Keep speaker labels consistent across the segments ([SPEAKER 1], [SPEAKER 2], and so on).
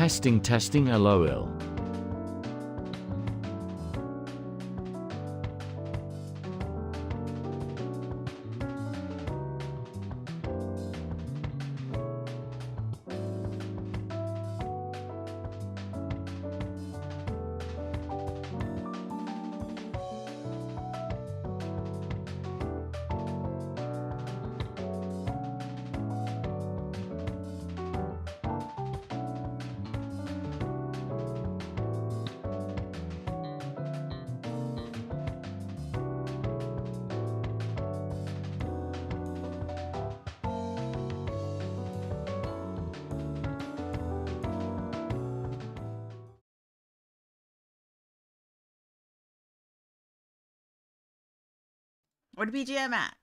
[SPEAKER 1] Testing, testing, lol.
[SPEAKER 2] Where the BGM at?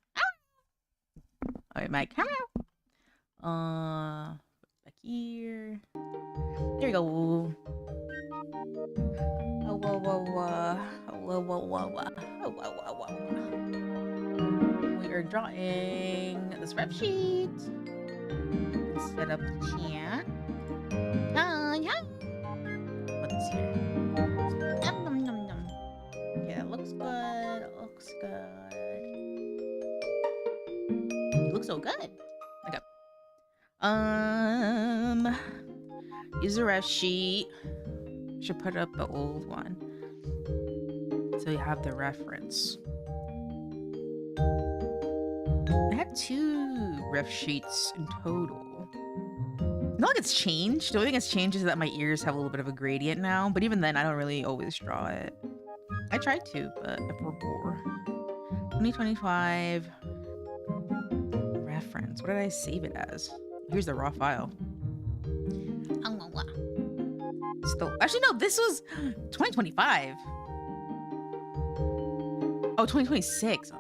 [SPEAKER 2] Alright, Mike. Back here. There we go. Oh, whoa, whoa, whoa. Oh, whoa, whoa, whoa, whoa. Oh, whoa, whoa, whoa. We are drawing this rep sheet. Set up the chat. Yeah. Put this here. Nom, nom, nom, nom. Okay, that looks good. It looks good. It looks so good. Okay. Use a ref sheet. Should put up the old one so you have the reference. I have 2 ref sheets in total. Not like it's changed. The only thing that's changed is that my ears have a little bit of a gradient now, but even then I don't really always draw it. I tried to, but I forgot. 2025 reference. What did I save it as? Here's the raw file. Still, actually, no, this was 2025. Oh, 2026.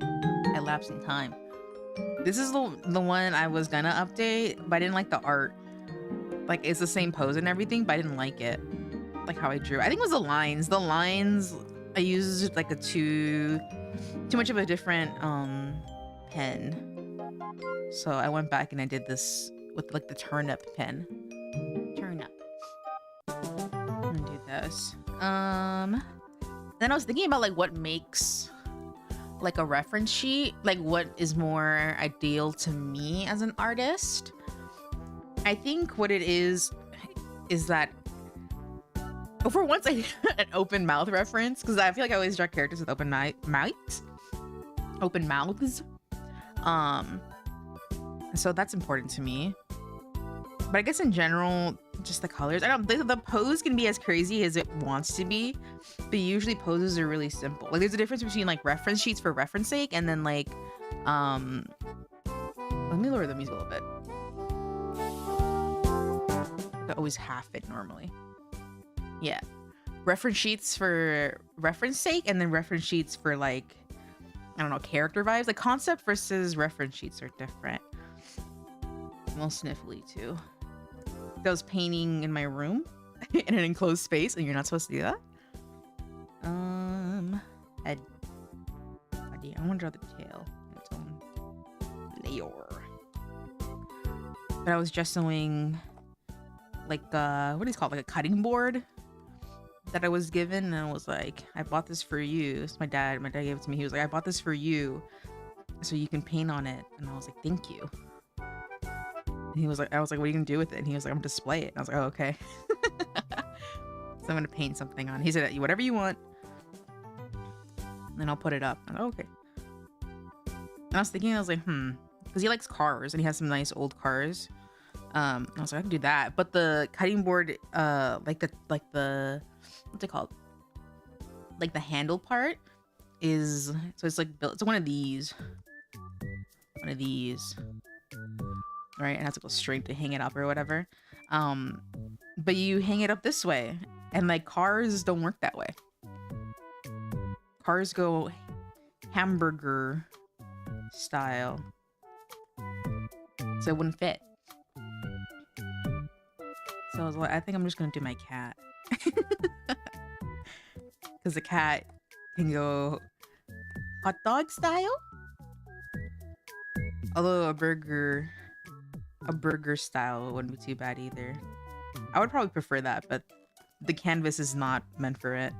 [SPEAKER 2] I lapsed in time. This is the one I was gonna update, but I didn't like the art. Like, it's the same pose and everything, but I didn't like it. Like how I drew. I think it was the lines. The lines, I used like a too much of a different pen. So I went back and I did this with like the turn up pen. Turn up. I'm gonna do this. Then I was thinking about like what makes like a reference sheet, like what is more ideal to me as an artist. I think what it is that, oh, for once I did an open mouth reference, because I feel like I always draw characters with open mouths. Open mouths. So that's important to me. But I guess in general, just the colors. I don't. The pose can be as crazy as it wants to be, but usually poses are really simple. Like there's a difference between like reference sheets for reference sake, and then like, let me lower the music a little bit. I always half it normally. Yeah, reference sheets for reference sake, and then reference sheets for like, I don't know, character vibes. Like concept versus reference sheets are different. I'm a little sniffly too. I was painting in my room in an enclosed space, and you're not supposed to do that. Head. Body. I want to draw the tail. Its own layer. But I was just doing like what is it called? Like a cutting board that I was given, and I was like, I bought this for you. It's my dad gave it to me. He was like, I bought this for you so you can paint on it. And I was like, thank you. And he was like, I was like, what are you gonna do with it? And he was like, I'm gonna display it. And I was like, oh, okay. So I'm gonna paint something on it. He said, whatever you want. And then I'll put it up. I was like, okay. And I was thinking, I was like, because he likes cars and he has some nice old cars. I was like, I can do that. But the cutting board, like the what's it called? Like the handle part is, so it's like built, it's one of these. Right, it has to go straight to hang it up or whatever. But you hang it up this way, and like cars don't work that way. Cars go hamburger style, so it wouldn't fit. So I was like, I think I'm just gonna do my cat, because the cat can go hot dog style. Although a burger style wouldn't be too bad either. I would probably prefer that, but the canvas is not meant for it.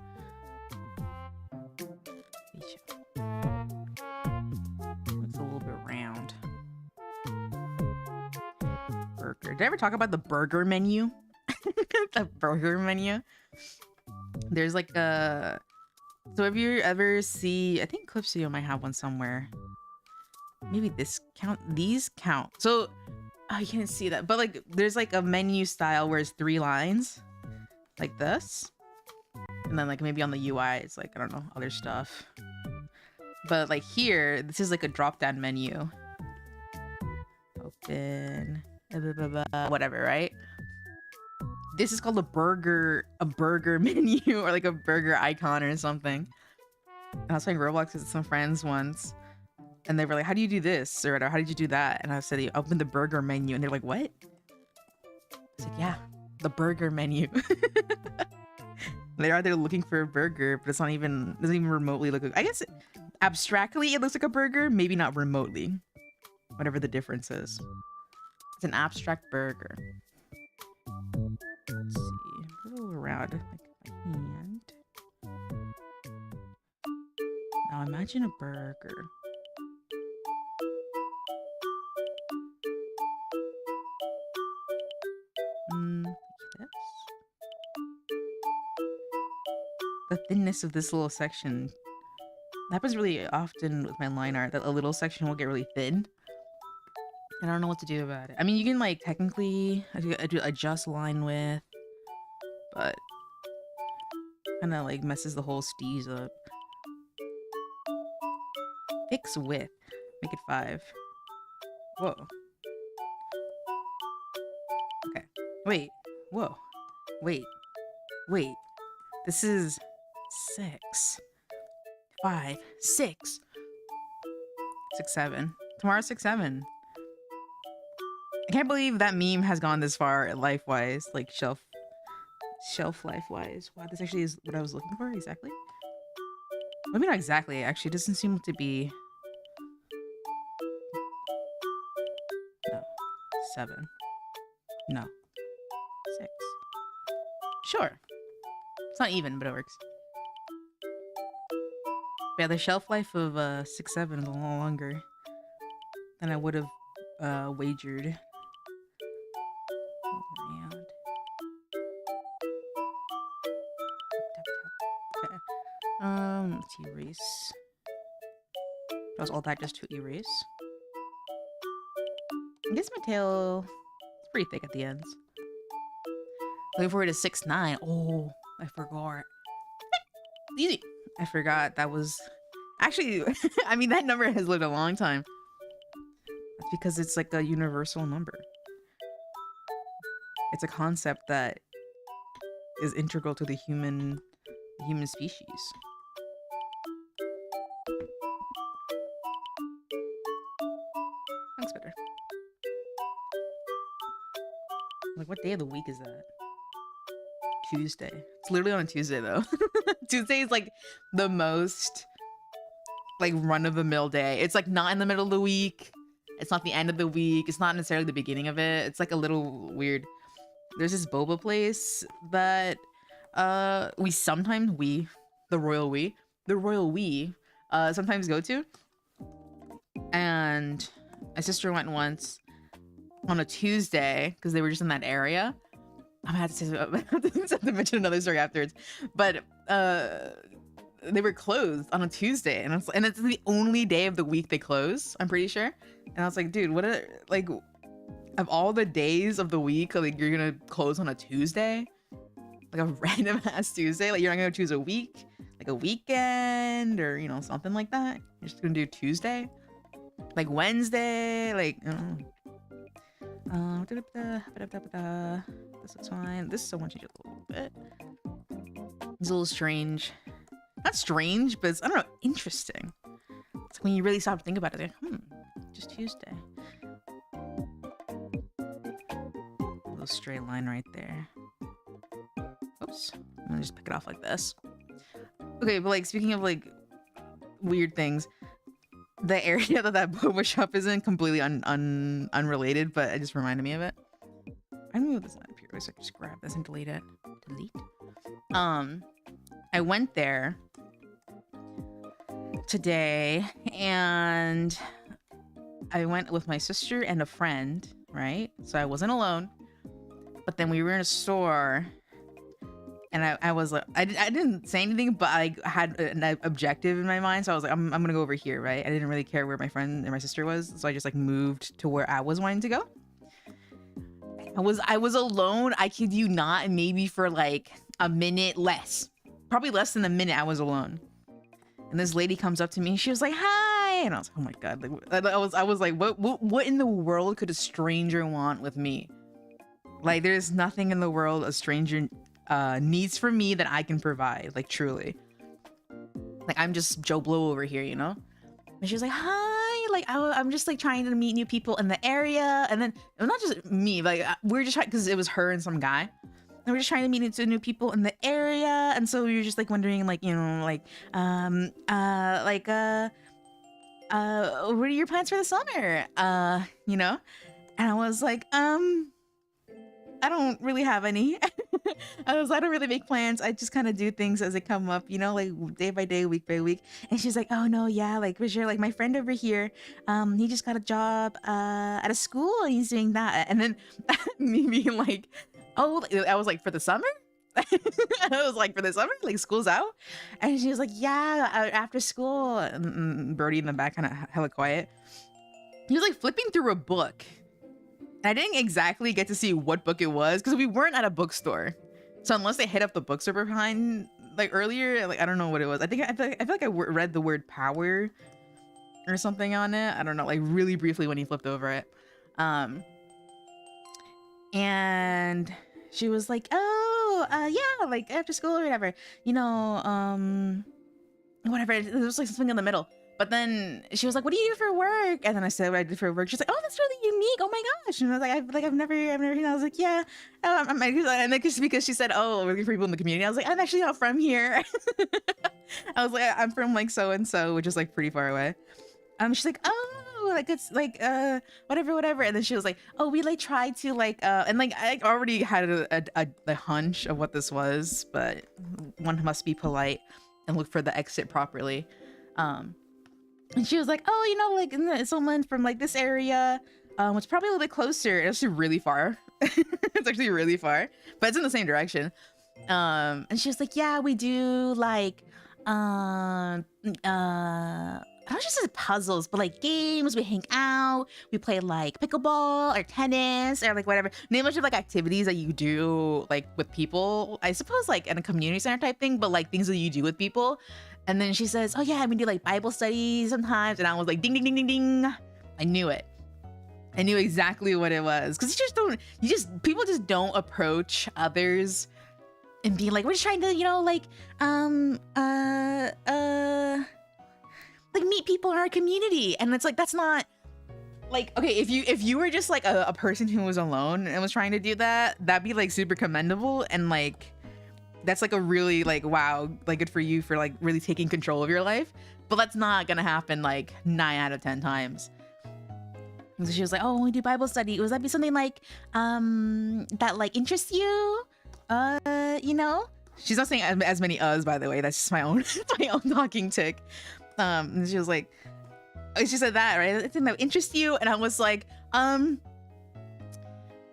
[SPEAKER 2] Looks a little bit round. Burger. Did I ever talk about the burger menu? The burger menu. There's like a. So if you ever see, I think Clipsio might have one somewhere. Maybe this count. These count. So, oh, you can't see that, but like, there's like a menu style where it's 3 lines, like this, and then like maybe on the UI it's like I don't know other stuff. But like here, this is like a drop-down menu. Open, blah, blah, blah, blah, whatever, right? This is called a burger menu or like a burger icon or something. And I was playing Roblox with some friends once, and they were like, "How do you do this?" or whatever. "How did you do that?" And I said, "You open the burger menu," and they're like, "What?" I said, "Yeah, the burger menu." They're out there looking for a burger, but it's not even doesn't even remotely look. I guess abstractly it looks like a burger, maybe not remotely. Whatever the difference is, it's an abstract burger. Let's see, put it around like my hand. Now imagine a burger. Like this. The thinness of this little section. That happens really often with my line art, that a little section will get really thin. And I don't know what to do about it. I mean, you can like technically adjust line width, but kind of like messes the whole steez up. Fix width. Make it 5. Whoa. Okay. Wait. Whoa. Wait. Wait. This is 6. 5. 6. 6, 7. Tomorrow's 6, 7. I can't believe that meme has gone this far life-wise, like shelf life-wise. Wow, this actually is what I was looking for exactly. Maybe not exactly, actually. It doesn't seem to be. No. 7. No. 6. Sure. It's not even, but it works. But yeah, the shelf life of 6, 7 is a little longer than I would have wagered. Around. Okay. Let's erase. That was all that just to erase. I guess my tail is pretty thick at the ends. Looking forward to 6, 9. Oh, I forgot. Easy. I forgot that was actually. I mean, that number has lived a long time. That's because it's like a universal number. It's a concept that is integral to the human species. Thanks, better. Like, what day of the week is that? Tuesday. It's literally on a Tuesday, though. Tuesday is like the most like run-of-the-mill day. It's like not in the middle of the week. It's not the end of the week. It's not necessarily the beginning of it. It's like a little weird. There's this boba place that the royal we sometimes go to. And my sister went once on a Tuesday because they were just in that area. I'm gonna have to mention another story afterwards, but they were closed on a Tuesday, and it's the only day of the week they close, I'm pretty sure. And I was like, dude, like of all the days of the week, like you're gonna close on a Tuesday, like a random ass Tuesday? Like you're not gonna choose a week, like a weekend, or you know, something like that. You're just gonna do Tuesday, like Wednesday, like. This looks fine. This I want to change it a little bit. It's a little strange. Not strange, but it's, I don't know, interesting. It's like when you really stop to think about it, like, just Tuesday. A little straight line right there. Oops. I'm gonna just pick it off like this. Okay, but like speaking of like weird things, the area that boba shop is in, completely unrelated, but it just reminded me of it. I move this line up here. quick so I can just grab this and delete it. Delete. I went there today and I went with my sister and a friend, right? So I wasn't alone. But then we were in a store and I was like, I didn't say anything, but I had an objective in my mind. So I was like, I'm gonna go over here, right? I didn't really care where my friend and my sister was. So I just like moved to where I was wanting to go. I was alone, I kid you not, maybe for like a minute less. Probably less than a minute I was alone. And this lady comes up to me and she was like, hi. And I was like, oh my God. Like, I was like, what in the world could a stranger want with me? Like, there's nothing in the world a stranger needs from me that I can provide. Like, truly. Like, I'm just Joe Blow over here, you know? And she was like, hi. Like, I'm just like trying to meet new people in the area. And then, not just me, like, we're just trying, because it was her and some guy. And we're just trying to meet new people in the area. And so we were just like wondering, like, you know, like, what are your plans for the summer? You know? And I was like, I don't really have any. I don't really make plans. I just kind of do things as they come up, you know, like day by day, week by week. And she's like, oh no, yeah, like for sure, like my friend over here, he just got a job at a school and he's doing that. And then me being like, oh, I was like, for the summer? I was like, for the summer, like school's out? And she was like, yeah, after school. And Brody in the back kind of hella quiet. He was like flipping through a book. I didn't exactly get to see what book it was because we weren't at a bookstore. So unless they hit up the bookstore behind, like earlier, like I don't know what it was. I feel like I read the word power or something on it. I don't know, like really briefly when he flipped over it. And she was like, oh, yeah, like after school or whatever, you know, whatever. There was like something in the middle. But then she was like, what do you do for work? And then I said what I did for work. She's like, oh, that's really unique. Oh my gosh. And I was like, I've never, you know, I was like, yeah. And then because she said, oh, we're looking for people in the community. I was like, I'm actually not from here. I was like, I'm from like so-and-so, which is like pretty far away. She's like, oh, like it's like, whatever. And then she was like, oh, we like tried to like, and like, I already had a hunch of what this was, but one must be polite and look for the exit properly. And she was like, oh, you know, like someone from like this area, which is probably a little bit closer. It's actually really far. It's actually really far, but it's in the same direction. And she was like, yeah, we do like, I don't just say puzzles, but like games. We hang out. We play like pickleball or tennis or like whatever. Name a bunch of like activities that you do like with people. I suppose like in a community center type thing, but like things that you do with people. And then she says, oh yeah, we do like Bible studies sometimes. And I was like, ding, ding, ding, ding, ding. I knew it. I knew exactly what it was. Cause people just don't approach others and be like, we're just trying to, you know, like meet people in our community. And it's like, that's not like, okay, if you were just like a person who was alone and was trying to do that, that'd be like super commendable. And like, that's like a really like, wow, like good for you for like really taking control of your life. But that's not gonna happen like 9 out of 10 times. And so she was like, oh, when we do Bible study, would that be something like that like interests you? You know? She's not saying as many uhs, by the way. That's just my own talking tick. And she was like, she said that, right? It's something that interests you. And I was like,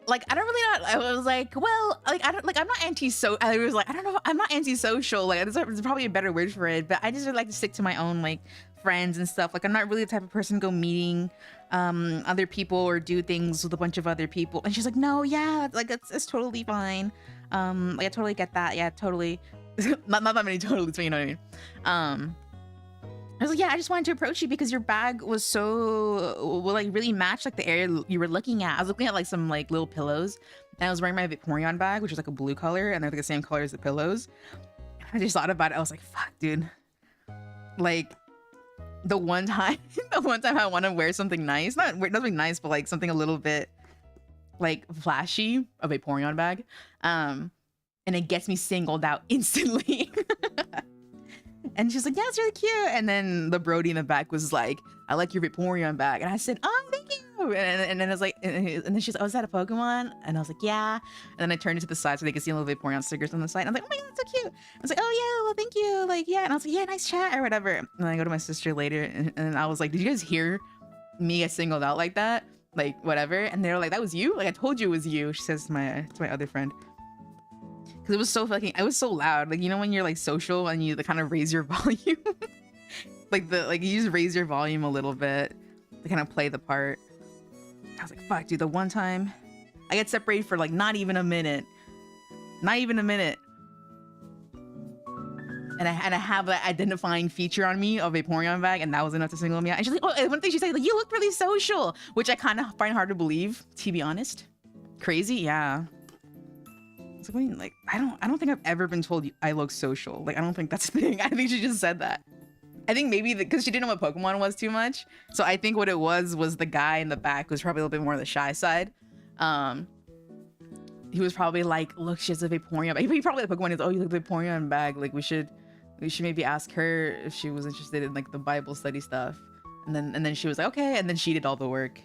[SPEAKER 2] like, I don't really know. I was like, well, like, I don't, like, I'm not anti-social. I was like, I don't know. I'm not anti-social. Like, there's probably a better word for it, but I just would like to stick to my own, like, friends and stuff. Like, I'm not really the type of person to go meeting other people or do things with a bunch of other people. And she's like, no, yeah, like, it's totally fine. Like, I totally get that. Yeah, totally. not that many totally, but you know what I mean? I was like, yeah, I just wanted to approach you because your bag was like really matched like the area you were looking at. I was looking at like some like little pillows and I was wearing my Vaporeon bag, which was like a blue color and they're like the same color as the pillows. I just thought about it. I was like, fuck, dude. Like the one time I want to wear something nice, nothing nice, but like something a little bit like flashy, a Vaporeon bag. And it gets me singled out instantly. And she's like, yeah, it's really cute. And then the Brody in the back was like, I like your Vaporeon bag. And I said, oh, thank you. And then I was like, and then she's like, oh, is that a Pokemon? And I was like, yeah. And then I turned it to the side so they could see a little Vaporeon stickers on the side. I was like, oh my god, that's so cute. I was like, oh yeah, well thank you. Like, yeah. And I was like, yeah, nice chat or whatever. And then I go to my sister later and I was like, did you guys hear me get singled out like that? Like whatever. And they're like, that was you? Like I told you it was you, she says to my other friend. Cause it was so fucking, I was so loud. Like, you know, when you're like social and you kind of raise your volume, like you just raise your volume a little bit to kind of play the part. I was like, fuck, dude, the one time I get separated for like not even a minute. And I have that identifying feature on me of a Vaporeon bag, and that was enough to single me out. And she's like, oh, and one thing she said, like, you look really social, which I kind of find hard to believe, to be honest. Crazy, yeah. It's like, I mean, like, I don't think I've ever been told I look social. Like, I don't think that's a thing. I think she just said that. I think maybe because she didn't know what Pokemon was too much. So I think what it was the guy in the back was probably a little bit more on the shy side. He was probably like, look, she has a Vaporeon. He probably the Pokemon is, oh, you look the Vaporeon bag. Like we should maybe ask her if she was interested in like the Bible study stuff. And then she was like, okay. And then she did all the work.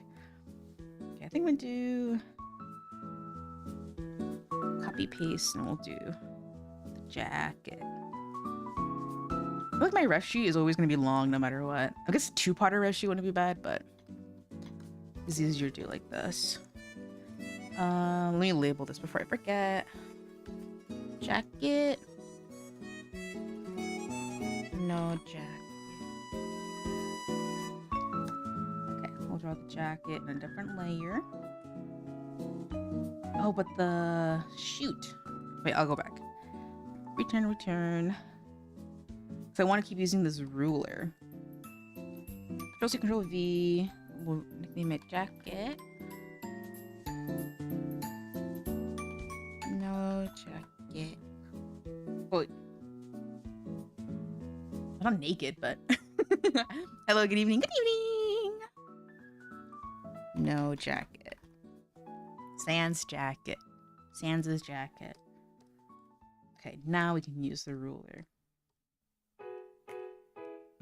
[SPEAKER 2] Okay, I think we'll do copy paste and we'll do the jacket. I feel like my ref sheet is always going to be long no matter what. I guess a two-parter ref sheet wouldn't be bad, but it's easier to do like this. Let me label this before I forget. Jacket. No jacket. Okay, we'll draw the jacket in a different layer. Oh, but the shoot. Wait, I'll go back. Return. So I want to keep using this ruler. Control C, Control V. We'll nickname it jacket. No jacket. Oh, I'm not naked, but hello, good evening. Good evening. No jacket. Sans jacket. Sans's jacket. Okay, now we can use the ruler.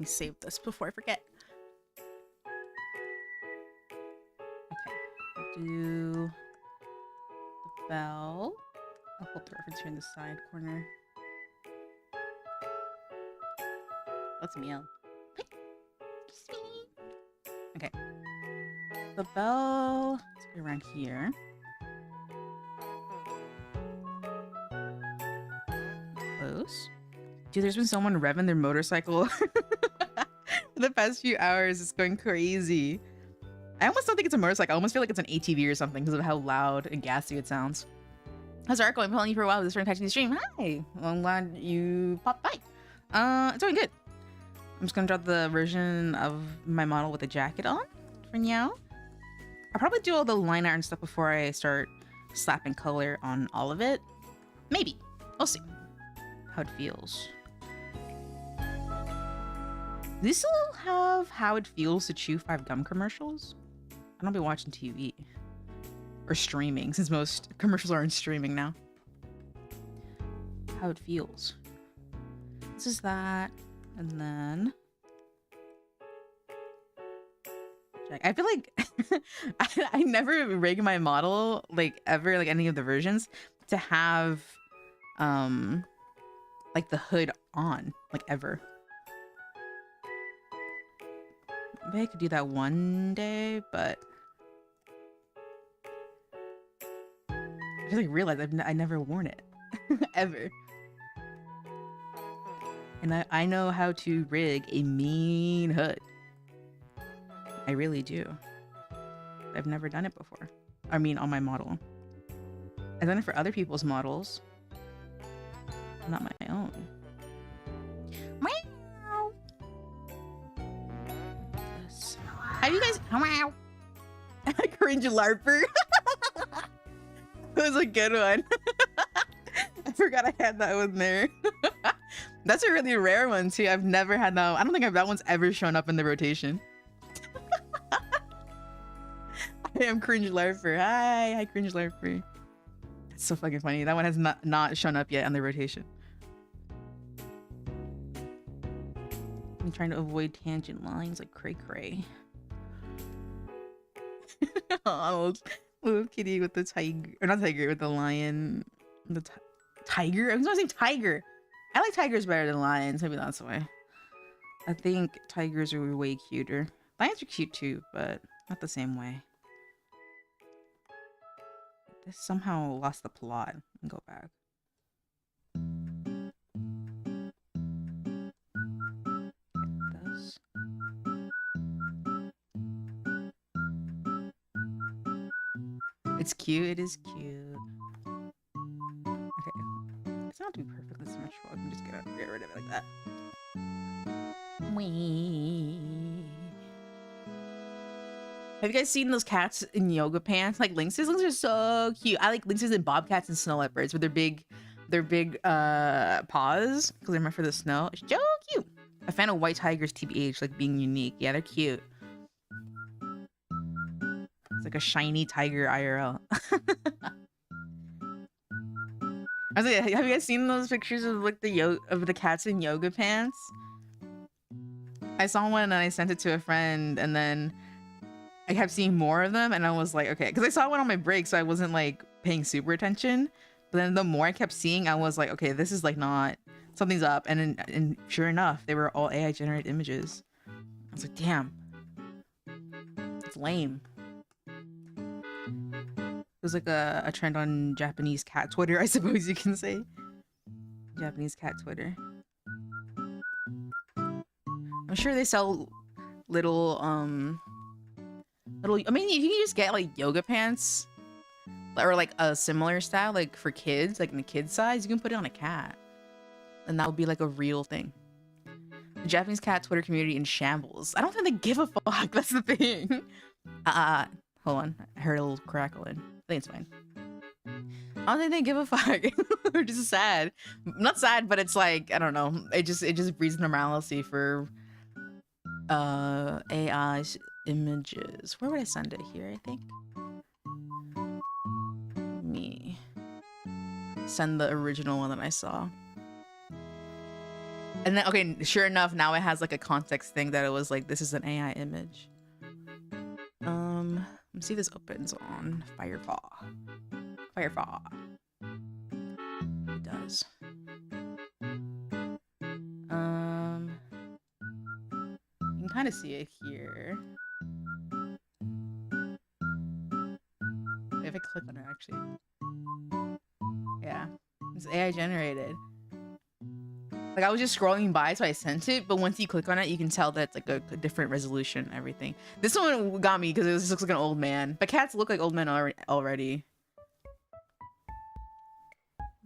[SPEAKER 2] Let me save this before I forget. Okay, do the bell. I'll put the reference here in the side corner. Let's meow. Okay. The bell, let's go around here. Close. Dude, there's been someone revving their motorcycle for the past few hours. It's going crazy. I almost don't think it's a motorcycle. I almost feel like it's an ATV or something because of how loud and gassy it sounds. How's Arco? I'm calling you for a while. This friend catching the stream. Hi. Well, I'm glad you popped by. It's going good. I'm just gonna draw the version of my model with the jacket on for now. I'll probably do all the line art and stuff before I start slapping color on all of it. Maybe. We'll see how it feels. Do they still have how it feels to chew 5 gum commercials? I don't be watching TV or streaming since most commercials aren't streaming now. How it feels. This is that, and then I feel like I never rig my model like ever, like any of the versions, to have like the hood on, like ever. Maybe I could do that one day, but I just like realized I never worn it ever. And I know how to rig a mean hood. I really do. I've never done it before. I mean, on my model. I've done it for other people's models, not my own. Meow. Have you guys? Meow. Cringe larper. That was a good one. I forgot I had that one there. That's a really rare one too. I've never had that. I don't think that one's ever shown up in the rotation. I am Cringe Larper. Hi, Cringe Larper. That's so fucking funny. That one has not shown up yet on the rotation. I'm trying to avoid tangent lines like cray cray. Oh, little kitty with the tiger, or not tiger, with the lion. The tiger? I was saying tiger. I like tigers better than lions. Maybe that's why. I think tigers are way cuter. Lions are cute too, but not the same way. This somehow lost the plot. Go back. This. It's cute. It is cute. Okay. It's not to be perfectly symmetrical. I can just get rid of it like that. Wee. Have you guys seen those cats in yoga pants? Like lynxes? Lynxes are so cute. I like lynxes and bobcats and snow leopards with their big paws because they're meant for the snow. It's so cute. A fan of white tigers, TBH, like being unique. Yeah, they're cute. It's like a shiny tiger IRL. I was like, have you guys seen those pictures of like the cats in yoga pants? I saw one and I sent it to a friend, and then I kept seeing more of them, and I was like, okay, because I saw one on my break, so I wasn't like paying super attention. But then the more I kept seeing, I was like, okay, this is like not, something's up. And sure enough, they were all AI generated images. I was like, damn, it's lame. It was like a trend on Japanese cat Twitter, I suppose you can say. Japanese cat Twitter. I'm sure they sell little, I mean, if you can just get like yoga pants or like a similar style, like for kids, like in the kid size, you can put it on a cat. And that would be like a real thing. The Japanese cat Twitter community in shambles. I don't think they give a fuck. That's the thing. Hold on. I heard a little crackling. I think it's fine. I don't think they give a fuck. They're just sad. Not sad, but it's like, I don't know. It just breeds normalcy for AI images. Where would I send it? Here, I think. Let me send the original one that I saw. And then, okay, sure enough, now it has like a context thing that it was like, this is an AI image. Let's see if this opens on Firefox. It does. You can kind of see it here. If I click on it, actually. Yeah, it's AI generated. Like I was just scrolling by, so I sent it. But once you click on it, you can tell that it's like a different resolution and everything. This one got me because it just looks like an old man. But cats look like old men already.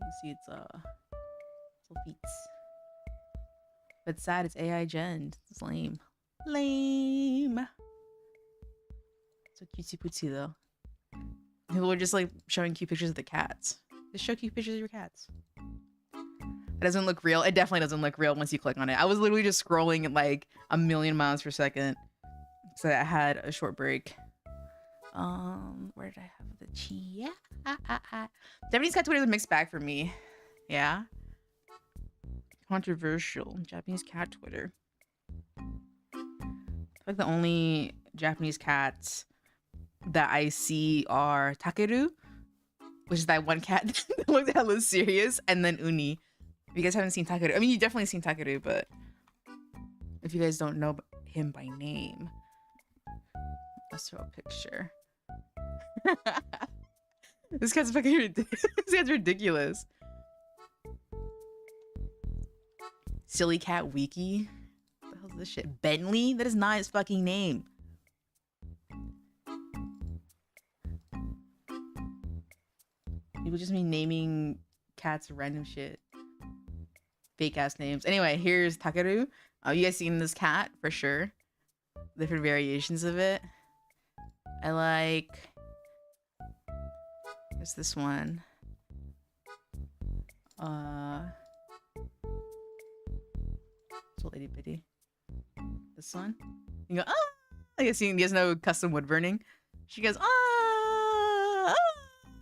[SPEAKER 2] Let's see, it's little feet. But it's sad, it's AI gen. It's lame. Lame. So cutesy pootsy though. People are just like showing cute pictures of the cats. Just show cute pictures of your cats. It doesn't look real. It definitely doesn't look real once you click on it. I was literally just scrolling at like 1,000,000 miles per second. So I had a short break. Where did I have the chia? Japanese cat Twitter is a mixed bag for me. Yeah. Controversial. Japanese cat Twitter. Like the only Japanese cats that I see are Takeru, which is that one cat that looks hella serious, and then Uni. If you guys haven't seen Takeru, I mean, you've definitely seen Takeru, but if you guys don't know him by name, let's throw a picture. This cat's fucking ridiculous. This cat's ridiculous. Silly Cat Wiki. What the hell's this shit? Bentley? That is not his fucking name. People just be naming cats random shit. Fake ass names. Anyway, here's Takeru. You guys seen this cat for sure. Different variations of it. I like. There's this one. It's a little itty bitty. This one. You go, ah! I guess you guys know custom wood burning. She goes, ah!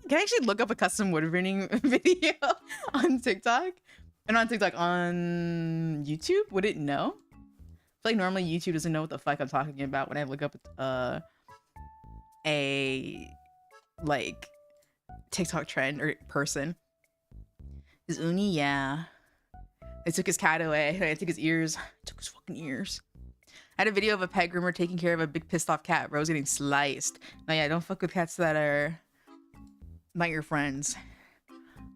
[SPEAKER 2] Can I actually look up a custom wood burning video on TikTok? And on TikTok, on YouTube? Would it know? I feel like normally YouTube doesn't know what the fuck I'm talking about when I look up a like TikTok trend or person. His uni, yeah. They took his cat away. They took his ears. Took his fucking ears. I had a video of a pet groomer taking care of a big pissed off cat. Bro's getting sliced. No, yeah, don't fuck with cats that are not your friends.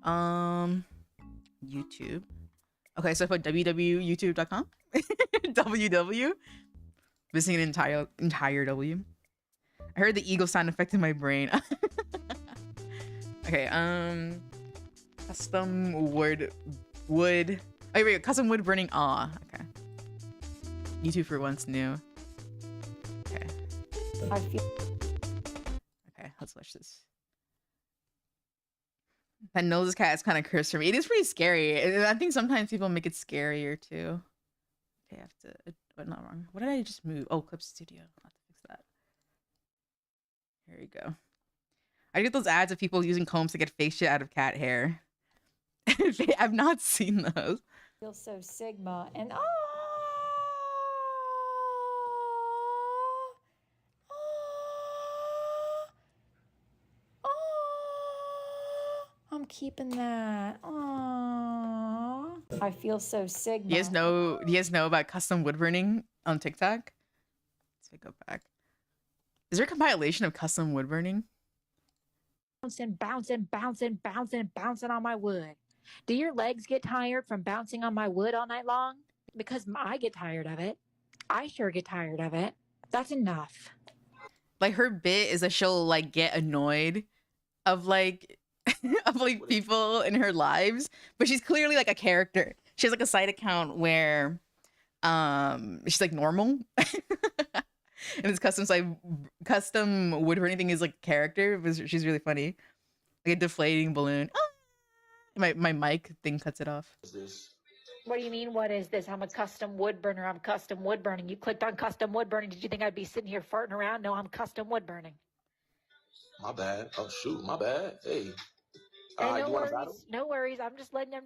[SPEAKER 2] YouTube. Okay, so I put www.youtube.com. www. Missing an entire W. I heard the eagle sound effect in my brain. Okay, custom wood. Oh, wait, custom wood burning. Aw, okay. YouTube for once new. Okay. Okay, let's watch this. That nose cat is kind of cursed for me. It is pretty scary. I think sometimes people make it scarier too. Okay, I have to. But not wrong. What did I just move? Oh, Clip Studio. I'll have to fix that. Here we go. I get those ads of people using combs to get fake shit out of cat hair. I've not seen those.
[SPEAKER 3] Feel so Sigma and I'm keeping that. Aww. I feel so Sigma.
[SPEAKER 2] Do you guys know about custom wood burning on TikTok? Let's go back. Is there a compilation of custom wood burning?
[SPEAKER 3] Bouncing on my wood. Do your legs get tired from bouncing on my wood all night long? Because I get tired of it. I sure get tired of it. That's enough.
[SPEAKER 2] Like her bit is that she'll like get annoyed of like of like people in her lives, but she's clearly like a character. She has like a side account where she's like normal. And this custom wood burning thing is like character, but she's really funny. Like a deflating balloon. Ah! My mic thing cuts it off.
[SPEAKER 3] What do you mean, what is this? I'm a custom wood burner. I'm custom wood burning. You clicked on custom wood burning. Did you think I'd be sitting here farting around? No, I'm custom wood burning.
[SPEAKER 4] My bad. Oh shoot, my bad. Hey.
[SPEAKER 3] Hey, no worries. No worries. I'm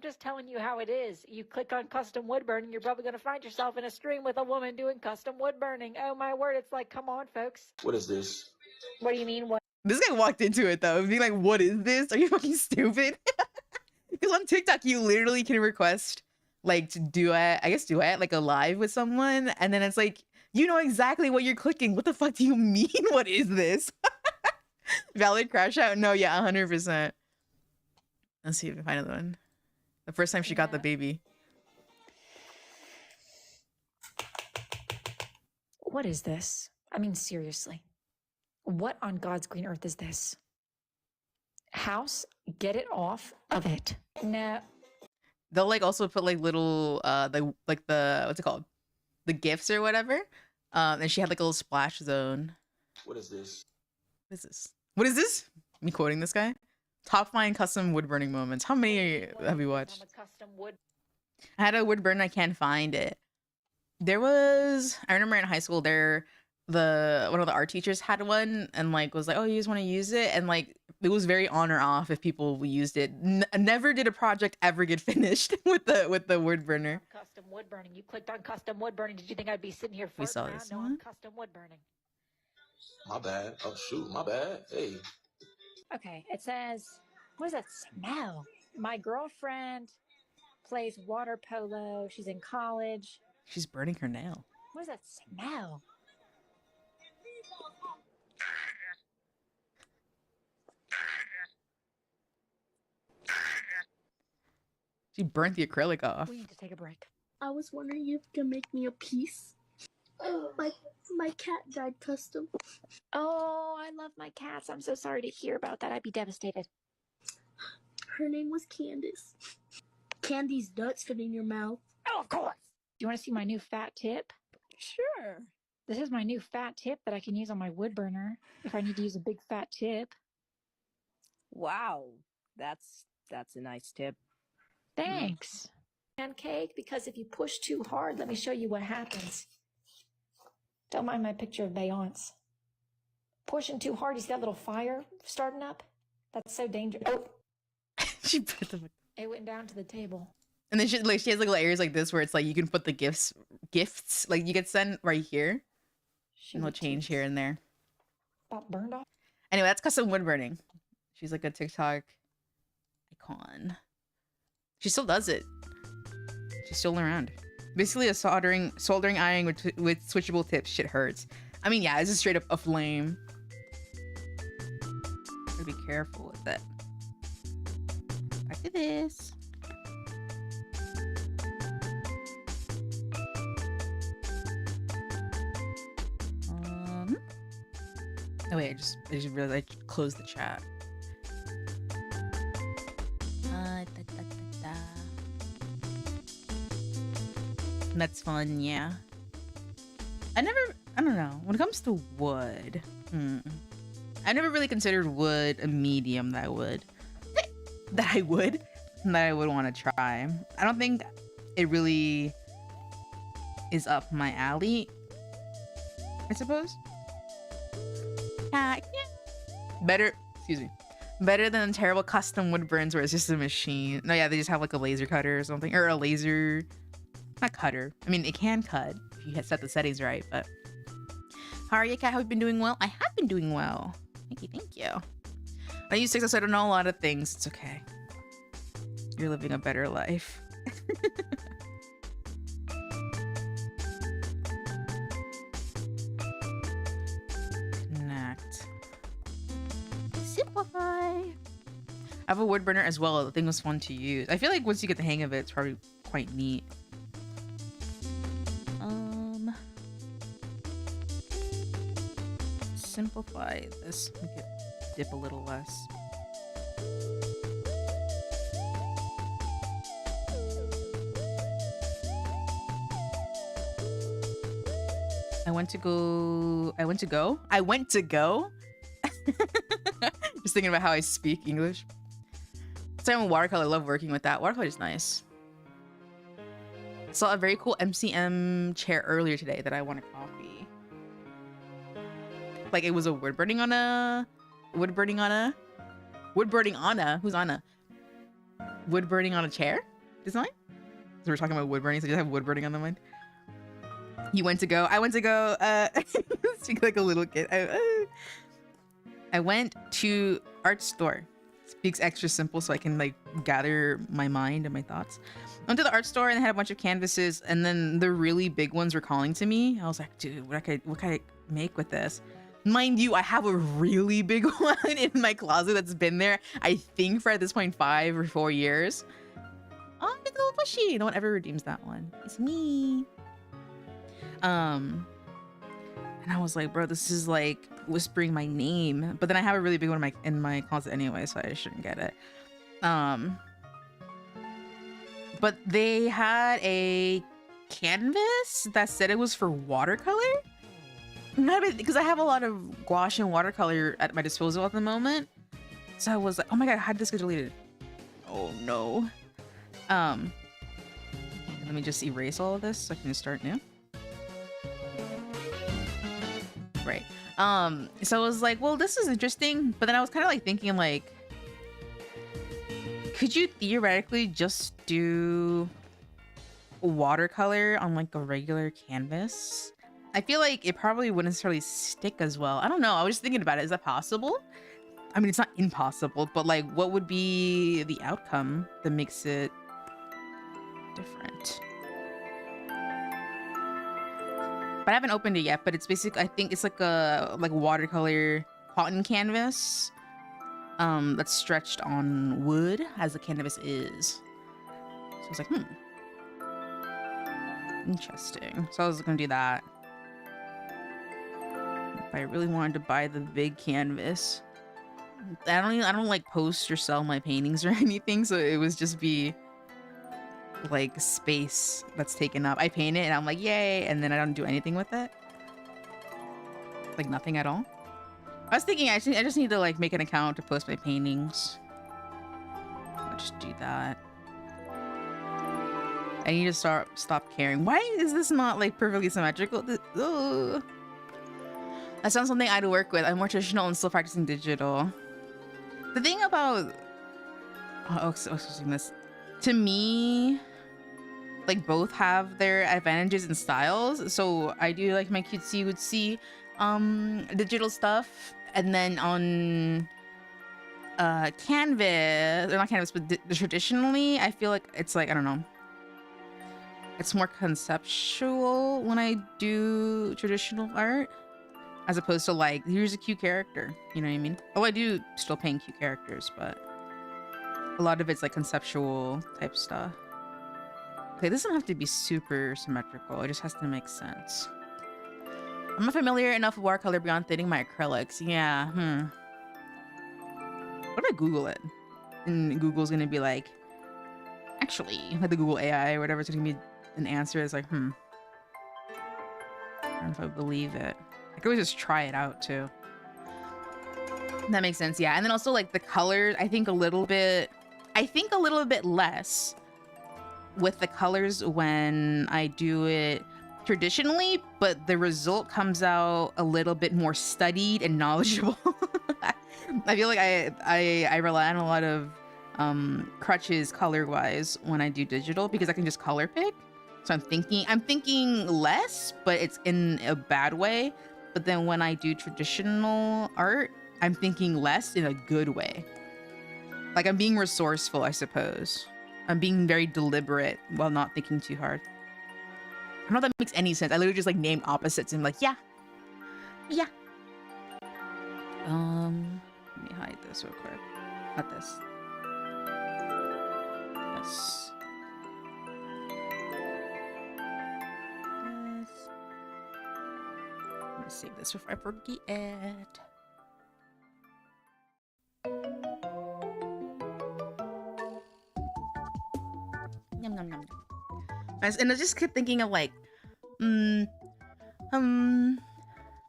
[SPEAKER 3] just telling you how it is. You click on custom wood burning, you're probably gonna find yourself in a stream with a woman doing custom wood burning. Oh my word, it's like, come on, folks.
[SPEAKER 4] What is this?
[SPEAKER 3] What do you mean? What?
[SPEAKER 2] This guy walked into it though, being like, "What is this? Are you fucking stupid?" Because on TikTok, you literally can request like to duet like a live with someone, and then it's like, you know exactly what you're clicking. What the fuck do you mean? What is this? Valid crash out? No, yeah, 100%. Let's see if we can find another one. The first time she got the baby.
[SPEAKER 3] What is this? I mean, seriously. What on God's green earth is this? House, get it off of it. No.
[SPEAKER 2] They'll like also put like little the what's it called? The gifts or whatever. And she had like a little splash zone.
[SPEAKER 4] What is this?
[SPEAKER 2] What is this? What is this? Me quoting this guy. Top 5 custom wood burning moments. How many have you watched? I had a wood burn. I can't find it. There was. I remember in high school one of the art teachers had one and like was like, oh, you just want to use it, and like it was very on or off if people used it. Never did a project ever get finished with the wood burner.
[SPEAKER 3] Custom wood burning. You clicked on custom wood burning. Did you think I'd be sitting here?
[SPEAKER 2] We saw this one.
[SPEAKER 3] Custom wood burning.
[SPEAKER 4] My bad. Oh shoot, my bad. Hey.
[SPEAKER 3] Okay, it says, what does that smell? My girlfriend plays water polo. She's in college.
[SPEAKER 2] She's burning her nail.
[SPEAKER 3] What does that smell?
[SPEAKER 2] She burnt the acrylic off.
[SPEAKER 3] We need to take a break.
[SPEAKER 5] I was wondering if you can make me a piece. My cat died custom.
[SPEAKER 3] Oh, I love my cats. I'm so sorry to hear about that. I'd be devastated.
[SPEAKER 5] Her name was Candace. Candy's nuts fit in your mouth.
[SPEAKER 3] Oh, of course. Do you want to see my new fat tip?
[SPEAKER 5] Sure.
[SPEAKER 3] This is my new fat tip that I can use on my wood burner if I need to use a big fat tip.
[SPEAKER 6] Wow, that's a nice tip.
[SPEAKER 3] Thanks. Pancake, because if you push too hard, let me show you what happens. Don't mind my picture of Beyonce. Pushing too hard, you see that little fire starting up? That's so dangerous. Oh.
[SPEAKER 2] She put the.
[SPEAKER 3] It went down to the table.
[SPEAKER 2] And then she has like little areas like this where it's like you can put the gifts like you could send right here. And they'll change here and there.
[SPEAKER 3] about burned off.
[SPEAKER 2] Anyway, that's custom wood burning. She's like a TikTok icon. She still does it. She's still around. Basically a soldering iron with switchable tips. Shit hurts. I mean, yeah, it's just straight up a flame. Gotta be careful with it. Back to this. Oh wait, I just realized I closed the chat. That's fun, yeah. I don't know. When it comes to wood, I never really considered wood a medium that I would want to try. I don't think it really is up my alley, I suppose. Better than terrible custom wood burns where it's just a machine. No, yeah, they just have like a laser cutter or something, or a laser, not cutter. I mean, it can cut if you set the settings right. But how are you, Kat? Have you been doing well? I have been doing well. Thank you. I use TikTok, so I don't know a lot of things. It's okay. You're living a better life. Connect. Simplify. I have a wood burner as well. The thing was fun to use. I feel like once you get the hang of it, it's probably quite neat. Simplify this. Make it dip a little less. I went to go. Just thinking about how I speak English. Starting with watercolor, I love working with that. Watercolor is nice. Saw a very cool MCM chair earlier today that I want to copy. Like it was a wood burning on a. Who's Anna? Wood burning on a chair design? So we're talking about wood burning, so you just have wood burning on the mind. I went to go speak like a little kid. I went to art store. Speaks extra simple so I can like gather my mind and my thoughts. I went to the art store and they had a bunch of canvases, and then the really big ones were calling to me. I was like, dude, what can I make with this? Mind you, I have a really big one in my closet that's been there, I think, for at this point 5 or 4 years. Oh, it's a little pushy. No one ever redeems that one. It's me. And I was like, bro, this is like whispering my name. But then I have a really big one in my closet anyway, so I shouldn't get it. But they had a canvas that said it was for watercolor. Because I have a lot of gouache and watercolor at my disposal at the moment. So I was like, oh my god, how did this get deleted? Oh no. Let me just erase all of this so I can start new. Right. So I was like, well, this is interesting. But then I was kind of like thinking, like, could you theoretically just do watercolor on like a regular canvas? I feel like it probably wouldn't necessarily stick as well. I don't know. I was just thinking about it. Is that possible? I mean, it's not impossible, but like, what would be the outcome that makes it different? But I haven't opened it yet, but it's basically, I think it's like a watercolor cotton canvas that's stretched on wood as the canvas is. So I was like, interesting. So I was gonna do that. If I really wanted to buy the big canvas. I don't like post or sell my paintings or anything, so it was just be like space that's taken up. I paint it and I'm like, yay, and then I don't do anything with it. Like nothing at all. I was thinking I just need to like make an account to post my paintings. I'll just do that. I need to stop caring. Why is this not like perfectly symmetrical? Ugh. That sounds something I'd work with. I'm more traditional and still practicing digital. The thing about this, to me, like both have their advantages and styles. So I do like my cutesy wootsy digital stuff, and then on canvas, or not canvas, but traditionally I feel like it's like, I don't know, it's more conceptual when I do traditional art, as opposed to like, here's a cute character, you know what I mean? Oh, I do still paint cute characters, but a lot of it's like conceptual type stuff. Okay, this doesn't have to be super symmetrical, it just has to make sense. I'm not familiar enough with watercolor beyond thinning my acrylics. Yeah, What if I Google it? And Google's gonna be like, actually, like the Google AI or whatever, it's gonna be an answer. It's like, I don't know if I believe it. I could always just try it out too. That makes sense, yeah. And then also like the colors, I think a little bit less with the colors when I do it traditionally, but the result comes out a little bit more studied and knowledgeable. I feel like I rely on a lot of crutches color wise when I do digital, because I can just color pick. So I'm thinking less, but it's in a bad way. But then when I do traditional art, I'm thinking less in a good way. Like I'm being resourceful, I suppose. I'm being very deliberate while not thinking too hard. I don't know if that makes any sense. I literally just like named opposites and I'm like, yeah. Let me hide this real quick. Not this. Yes. Let me save this before I forget. Yum, yum, yum. And I just kept thinking of like,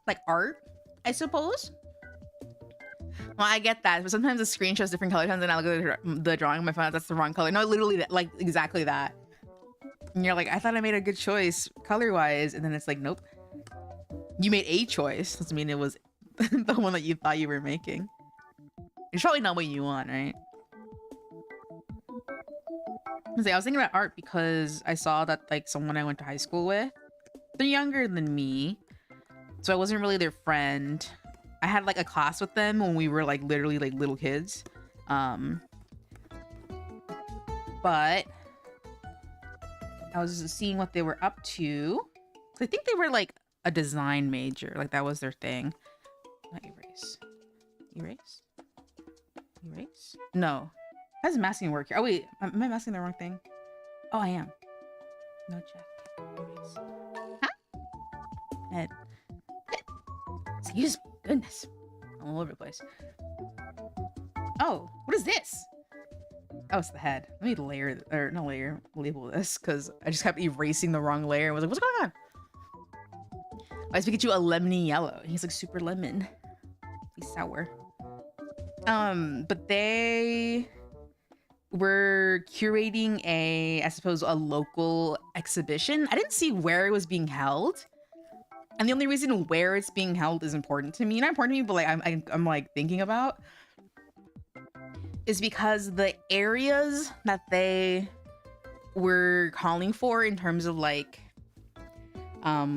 [SPEAKER 2] like art, I suppose. Well, I get that, but sometimes the screen shows different color tones, and I look at the drawing on my phone. That's the wrong color. No, literally, that, like exactly that. And you're like, I thought I made a good choice color-wise, and then it's like, nope. You made a choice. Doesn't mean it was the one that you thought you were making. It's probably not what you want, right? I was thinking about art because I saw that like someone I went to high school with, they're younger than me, so I wasn't really their friend. I had like a class with them when we were like literally like little kids. But I was seeing what they were up to. I think they were like a design major, like that was their thing. Not erase. Erase? Erase? No. How does masking work here? Oh wait, am I masking the wrong thing? Oh, I am. No check. Erase. Huh? Head. Excuse me. Goodness. I'm all over the place. Oh, what is this? Oh, it's the head. Let me label this, because I just kept erasing the wrong layer and was like, what's going on? I was Pikachu a lemony yellow. He's like super lemon. He's sour. But they were curating I suppose, a local exhibition. I didn't see where it was being held. And the only reason where it's being held is important to me. Not important to me, but like I'm like thinking about is because the areas that they were calling for in terms of like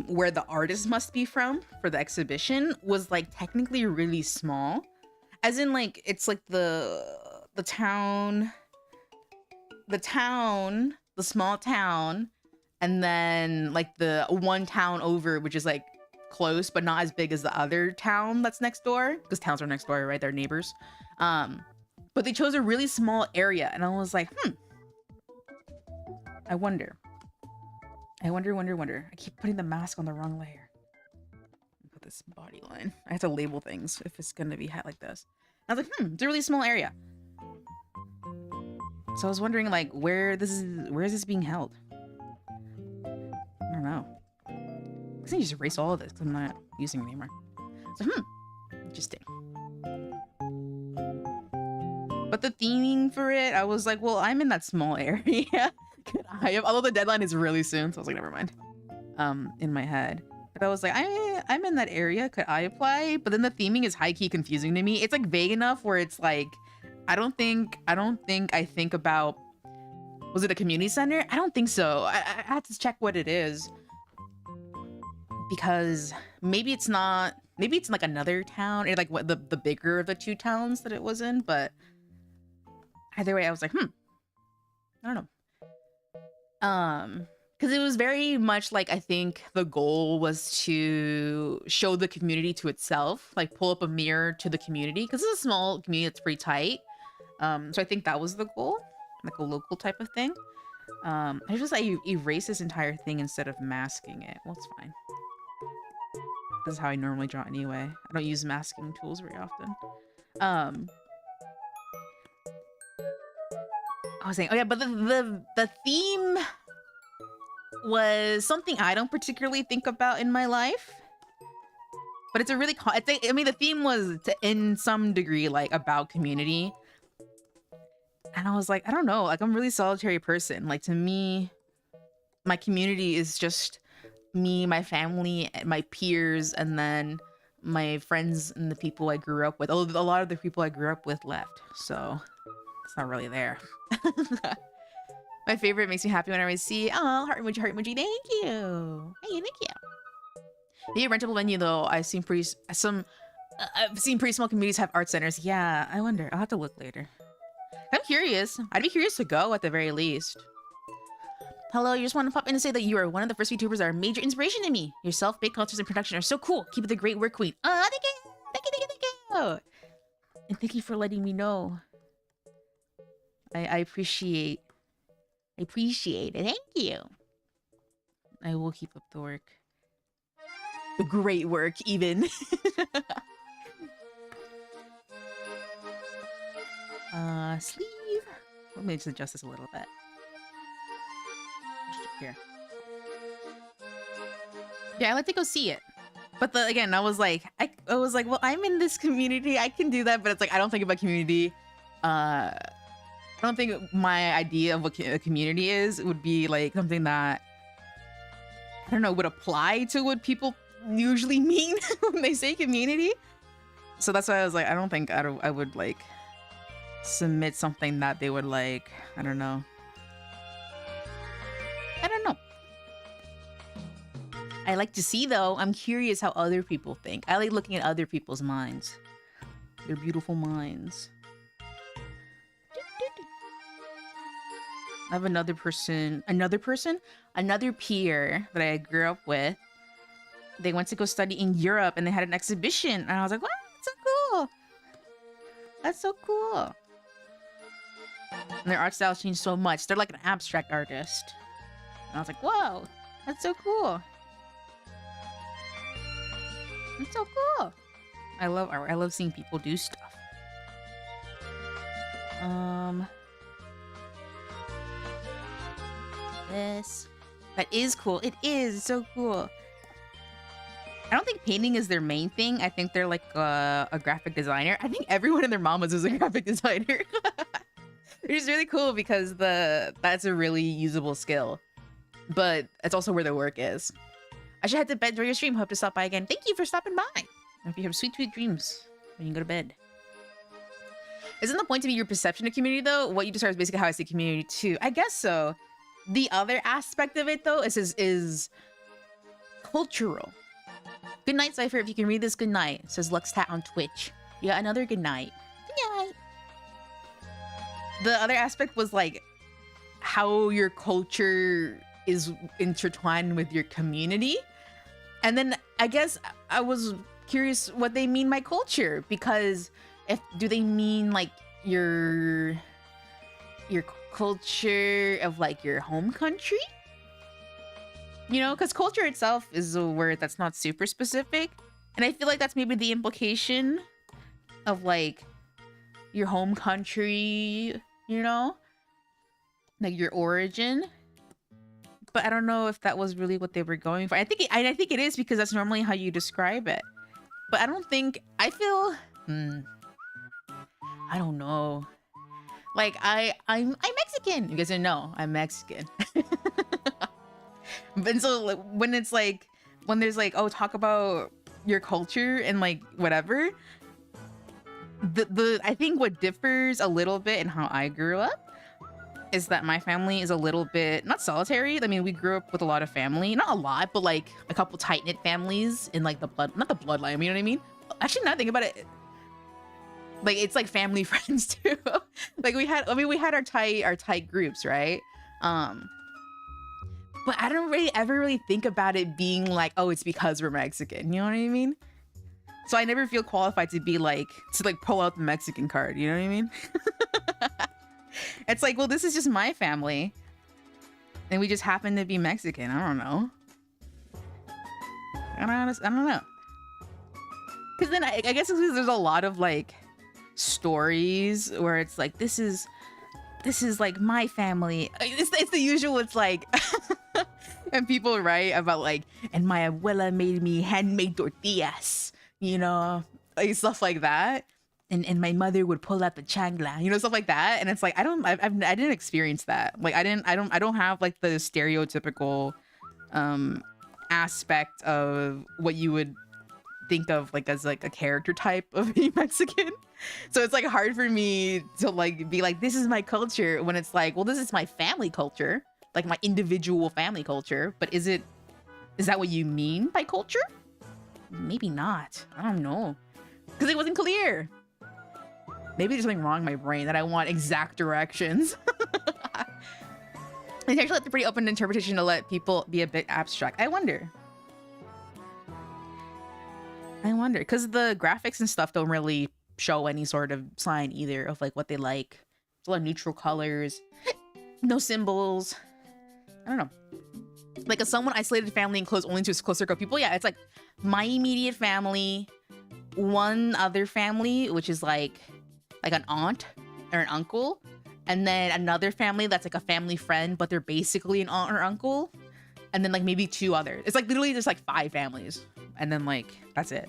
[SPEAKER 2] where the artist must be from for the exhibition was like technically really small. As in like it's like the small town, and then like the one town over, which is like close but not as big as the other town that's next door, because towns are next door, right? They're neighbors. But they chose a really small area, and I was like, I wonder. I keep putting the mask on the wrong layer. Put this body line. I have to label things if it's gonna be like this. I was like, it's a really small area. So I was wondering like where is this being held? I don't know. I think you just erase all of this because I'm not using it anymore. So interesting. But the theming for it, I was like, well, I'm in that small area. Could I have? Although the deadline is really soon, so I was like, never mind. In my head. But I was like, I'm in that area. Could I apply? But then the theming is high-key confusing to me. It's like vague enough where it's like, I don't think I think about, was it a community center? I don't think so. I had to check what it is. Because maybe it's not Maybe it's in like another town, or like what the bigger of the two towns that it was in. But either way, I was like, I don't know. Because it was very much like, I think the goal was to show the community to itself, like pull up a mirror to the community, because it's a small community that's pretty tight. So I think that was the goal, like a local type of thing. I just like erase this entire thing instead of masking it. Well, it's fine. This is how I normally draw anyway. I don't use masking tools very often. I was saying, oh yeah, but the theme was something I don't particularly think about in my life. But it's a really, I mean, the theme was in some degree like about community. And I was like, I don't know, like I'm a really solitary person. Like to me, my community is just me, my family, my peers, and then my friends and the people I grew up with. A lot of the people I grew up with left, so it's not really there. My favorite makes me happy whenever I see, oh, heart emoji, thank you. Hey, thank you. The rentable venue though, I've seen pretty small communities have art centers. Yeah, I wonder. I'll have to look later. I'm curious. I'd be curious to go at the very least. Hello, you just want to pop in and say that you are one of the first VTubers that are a major inspiration to me. Your self-made concerts and production are so cool. Keep it the great work, queen. Oh, thank you. Thank you. And thank you for letting me know. I appreciate it. Thank you. I will keep up the work. The great work, even. Sleeve. Let me just adjust this a little bit. Here. Yeah, I like to go see it. But again, I was like, well, I'm in this community. I can do that, but it's like I don't think about community. I don't think my idea of what a community is would be like something that, I don't know, would apply to what people usually mean when they say community. So that's why I was like, I don't think I would like submit something that they would like, I don't know. I like to see though. I'm curious how other people think. I like looking at other people's minds. Their beautiful minds. I have another peer that I grew up with. They went to go study in Europe and they had an exhibition. And I was like, wow, that's so cool. That's so cool. And their art styles changed so much. They're like an abstract artist. And I was like, whoa, that's so cool. It's so cool. I love art. I love seeing people do stuff. This. That is cool. It is so cool. I don't think painting is their main thing. I think they're like a graphic designer. I think everyone in their mamas is a graphic designer. Which is really cool because that's a really usable skill. But it's also where the work is. I should head to bed during your stream. Hope to stop by again. Thank you for stopping by. I hope you have sweet, sweet dreams when you go to bed. Isn't the point to be your perception of community, though? What you describe is basically how I see community, too. I guess so. The other aspect of it, though, is cultural. Good night, Cypher. If you can read this, good night. Says LuxTat on Twitch. You got another good night. Good night. The other aspect was, like, how your culture is intertwined with your community. And then I guess I was curious what they mean by culture, because do they mean like your culture of like your home country? You know, because culture itself is a word that's not super specific. And I feel like that's maybe the implication of like your home country, you know, like your origin. But I don't know if that was really what they were going for. I think it is, because that's normally how you describe it. But I don't think, I feel, I don't know. Like I'm Mexican. You guys didn't know I'm Mexican. But so when there's like, oh, talk about your culture and like whatever. I think what differs a little bit in how I grew up is that my family is a little bit not solitary. I mean, we grew up with a lot of family, not a lot, but like a couple tight knit families in like the blood, not the bloodline. You know what I mean? Actually, now that I think about it, like it's like family friends too. Like we had our tight groups, right? But I don't really ever really think about it being like, oh, it's because we're Mexican. You know what I mean? So I never feel qualified to be like, to pull out the Mexican card. You know what I mean? It's like, well, this is just my family. And we just happen to be Mexican. I don't know. I don't know. Because then I guess it's because there's a lot of like stories where it's like, this is like my family. It's the usual. It's like, and people write about like, and my abuela made me handmade tortillas, you know, like stuff like that. And my mother would pull out the chancla, you know, stuff like that. And it's like, I didn't experience that. Like, I don't have like the stereotypical aspect of what you would think of like as like a character type of being Mexican. So it's like hard for me to like be like, this is my culture, when it's like, well, this is my family culture, like my individual family culture. But is that what you mean by culture? Maybe not. I don't know, because it wasn't clear. Maybe there's something wrong in my brain that I want exact directions. It's actually left a pretty open interpretation to let people be a bit abstract. I wonder, because the graphics and stuff don't really show any sort of sign either of like what they like. It's a lot of neutral colors, no symbols. I don't know. Like a somewhat isolated family enclosed only to a close circle of people. Yeah, it's like my immediate family, one other family, which is like an aunt or an uncle, and then another family that's like a family friend, but they're basically an aunt or uncle, and then like maybe two others. It's like literally just like 5 families, and then like that's it.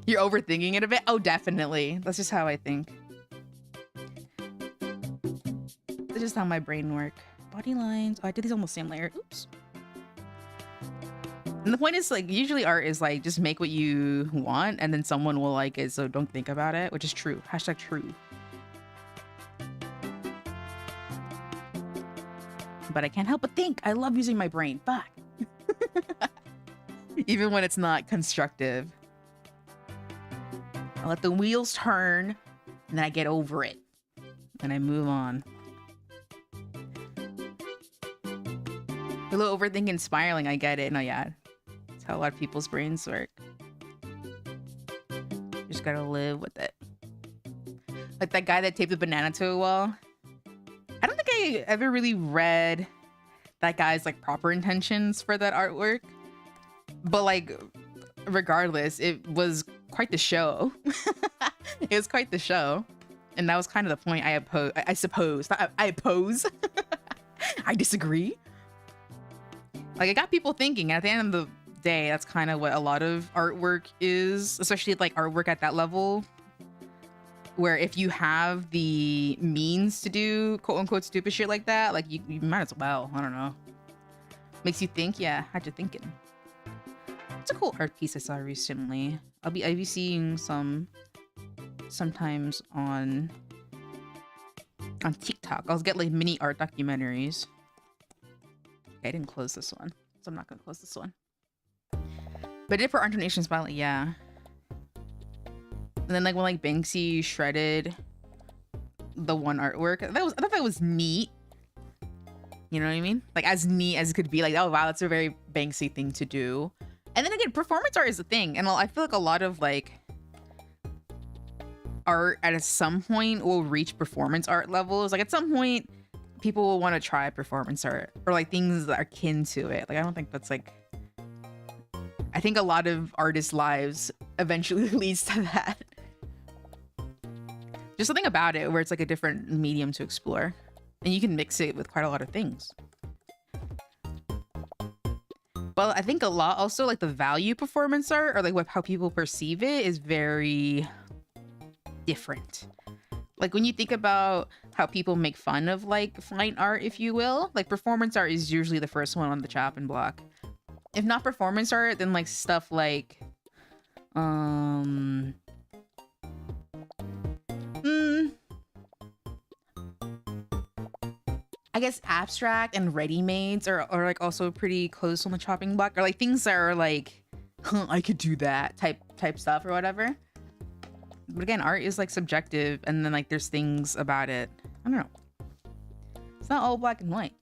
[SPEAKER 2] You're overthinking it a bit? Oh, definitely. That's just how I think. That's just how my brain works. Body lines. Oh, I did these on the same layer. Oops. And the point is, like, usually art is like, just make what you want and then someone will like it, so don't think about it, which is true. Hashtag true. But I can't help but think. I love using my brain. Fuck. Even when it's not constructive. I let the wheels turn and then I get over it. And I move on. A little overthinking, spiraling, I get it. No, yeah. That's how a lot of people's brains work. You just gotta live with it. Like that guy that taped the banana to a wall. I don't think I ever really read that guy's like proper intentions for that artwork. But like, regardless, it was quite the show. It was quite the show. And that was kind of the point I suppose. I oppose. I disagree. Like, it got people thinking. At the end of the day, that's kind of what a lot of artwork is, especially like artwork at that level, where if you have the means to do quote unquote stupid shit like that, like you might as well. I don't know. Makes you think. Yeah, had you thinking. It's a cool art piece I saw recently. I'll be seeing sometimes on TikTok. I'll get like mini art documentaries. Okay, I didn't close this one, so I'm not gonna close this one. But I did for Art Donations Spotlight, yeah. And then like when like Banksy shredded the one artwork, I thought that was neat. You know what I mean? Like as neat as it could be. Like, oh wow, that's a very Banksy thing to do. And then again, performance art is a thing, and I feel like a lot of like art at some point will reach performance art levels. Like at some point, people will want to try performance art or like things that are akin to it. Like I don't think that's like. I think a lot of artists' lives eventually leads to that. Just something about it where it's like a different medium to explore, and you can mix it with quite a lot of things. But I think a lot also like the value performance art or like how people perceive it is very different. Like when you think about how people make fun of like fine art, if you will, like performance art is usually the first one on the chopping block. If not performance art, then like stuff like I guess abstract and ready-mades are like also pretty close on the chopping block, or like things that are like, huh, I could do that type stuff or whatever. But again, art is like subjective, and then like there's things about it. I don't know. It's not all black and white.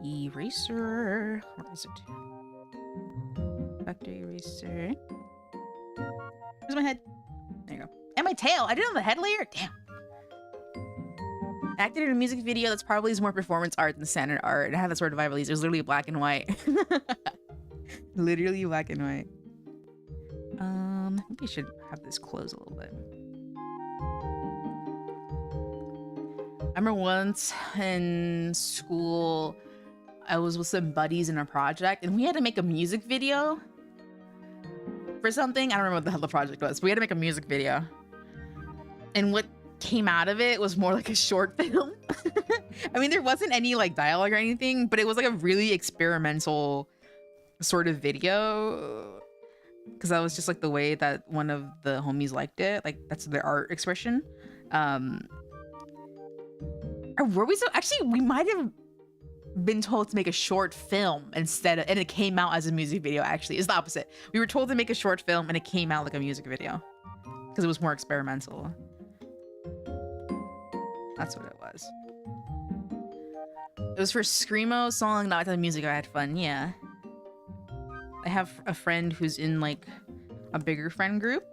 [SPEAKER 2] Eraser. Where is it? Vector eraser. Where's my head? There you go. And my tail. I didn't have the head layer. Damn. Acted in a music video that's probably is more performance art than standard art. It had that sort of vibe at least. It was literally black and white. Literally black and white. Maybe I should have this close a little bit. I remember once in school, I was with some buddies in a project, and we had to make a music video for something. I don't remember what the hell the project was, but we had to make a music video. And what came out of it was more like a short film. I mean, there wasn't any like dialogue or anything, but it was like a really experimental sort of video. Because that was just like the way that one of the homies liked it. Like that's their art expression. Or were we so actually we might have been told to make a short film instead of, and it came out as a music video. Actually, it's the opposite. We were told to make a short film and it came out like a music video because it was more experimental. That's what it was. It was for Screamo song, not the music. I had fun. Yeah. I have a friend who's in like a bigger friend group.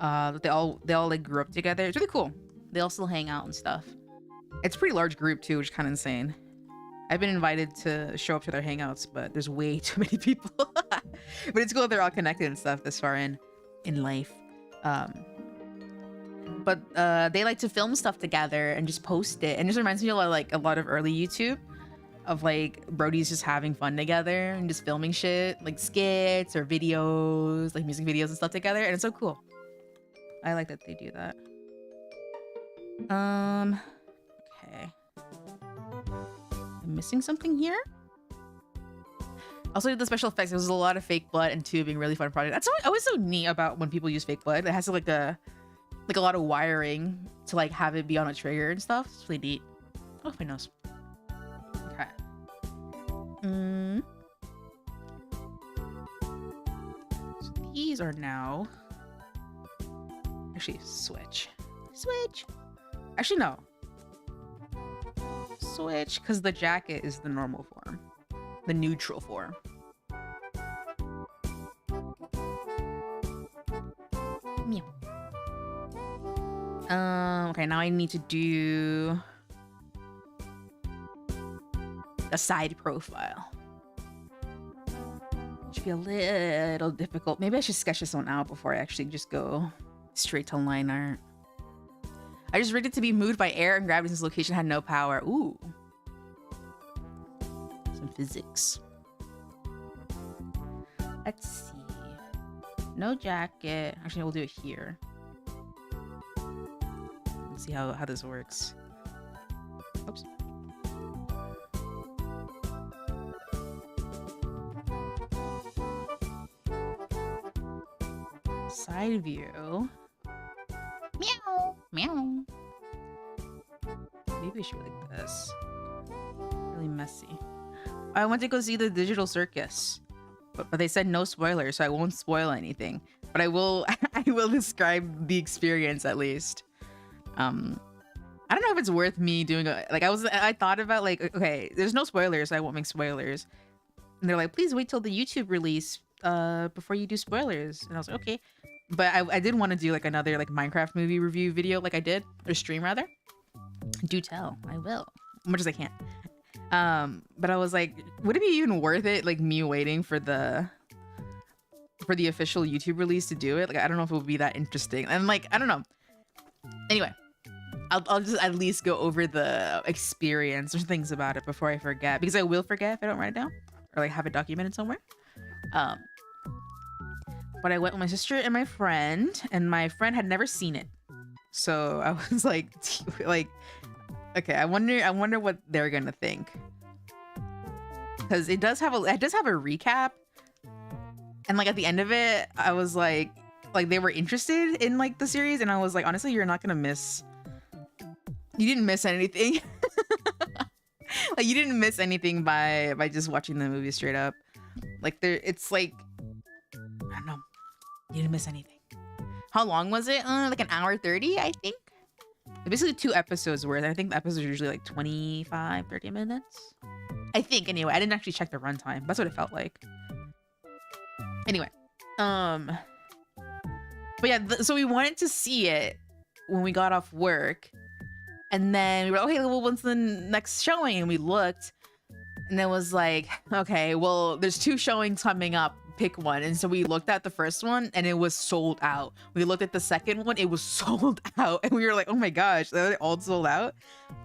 [SPEAKER 2] They all like grew up together. It's really cool. They all still hang out and stuff. It's a pretty large group too, which is kind of insane. I've been invited to show up to their hangouts, but there's way too many people. But it's cool that they're all connected and stuff this far in life. But they like to film stuff together and just post it. And it just reminds me of like a lot of early YouTube of like brodies just having fun together and just filming shit, like skits or videos, like music videos and stuff together. And it's so cool. I like that they do that. Okay. I'm missing something here. Also, the special effects. There was a lot of fake blood and tubing. Really fun project. That's always so neat about when people use fake blood. It has like a lot of wiring to like have it be on a trigger and stuff. It's really neat. Oh, my nose. Okay. So these are now actually switch. Actually, no. Switch, because the jacket is the normal form. The neutral form. Meow. Okay, now I need to do a side profile. Should be a little difficult. Maybe I should sketch this one out before I actually just go straight to line art. I just rigged it to be moved by air and gravity since location had no power. Ooh. Some physics. Let's see. No jacket. Actually, we'll do it here. Let's see how this works. Oops. Side view. Meow. Meow. Maybe we should like this. Really messy. I went to go see the Digital Circus, but they said no spoilers, so I won't spoil anything. But I will I will describe the experience at least. I don't know if it's worth me doing I thought about like, okay, there's no spoilers, so I won't make spoilers. And they're like, please wait till the YouTube release before you do spoilers. And I was like, okay. But I did want to do like another like Minecraft movie review video like I did, or stream rather. Do tell, I will, as much as I can. But I was like, would it be even worth it, like me waiting for the official YouTube release to do it? Like, I don't know if it would be that interesting. And like, I don't know. Anyway, I'll just at least go over the experience or things about it before I forget, because I will forget if I don't write it down or like have it documented somewhere. But I went with my sister and my friend had never seen it. So I was like, okay, I wonder what they're gonna think. Because it does have a recap. And like at the end of it, I was like like they were interested in like the series, and I was like, honestly, you're not gonna miss. You didn't miss anything. Like you didn't miss anything by just watching the movie straight up. Like it's like I don't know. You didn't miss anything. How long was it? Like an hour 30, I think. Basically 2 episodes worth. I think the episodes are usually like 25, 30 minutes. I think anyway. I didn't actually check the runtime. That's what it felt like. Anyway, but yeah, so we wanted to see it when we got off work, and then we were like, okay, well, when's the next showing? And we looked, and it was like, okay, well, there's 2 showings coming up. Pick one. And so we looked at the first one, and it was sold out. We looked at the second one, it was sold out, and we were like, oh my gosh, they're all sold out.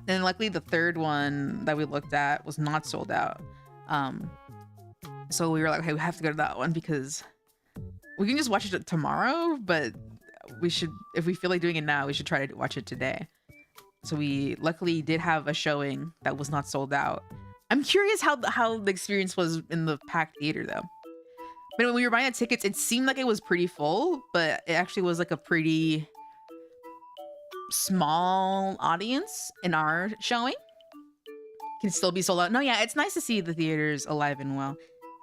[SPEAKER 2] And luckily, the third one that we looked at was not sold out. So we were like, okay, we have to go to that one because we can just watch it tomorrow, but we should, if we feel like doing it now, we should try to watch it today. So we luckily did have a showing that was not sold out. I'm curious how the experience was in the packed theater though. But when we were buying the tickets, it seemed like it was pretty full, but it actually was like a pretty small audience in our showing. Can still be sold out. No, yeah, it's nice to see the theaters alive and well.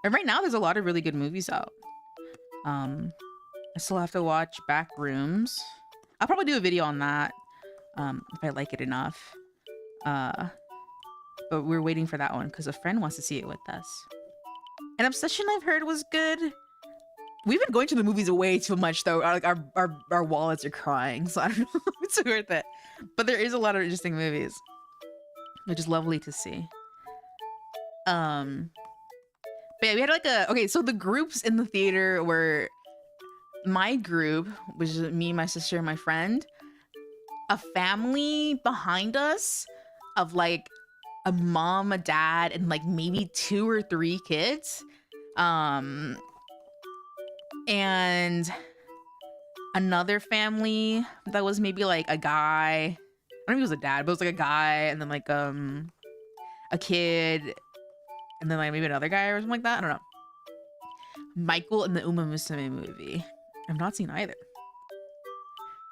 [SPEAKER 2] And right now, there's a lot of really good movies out. I still have to watch Backrooms. I'll probably do a video on that if I like it enough. But we're waiting for that one because a friend wants to see it with us. And Obsession, I've heard, was good. We've been going to the movies way too much though. Like our wallets are crying, so I don't know if it's worth it. But there is a lot of interesting movies, which is lovely to see. But yeah, we had like okay, so the groups in the theater were my group, which is me, my sister, and my friend, a family behind us of like a mom, a dad, and like maybe 2 or 3 kids. And another family that was maybe like a guy. I don't know if he was a dad, but it was like a guy, and then like a kid, and then like maybe another guy or something like that. I don't know. Michael and the Uma Musume movie. I've not seen either.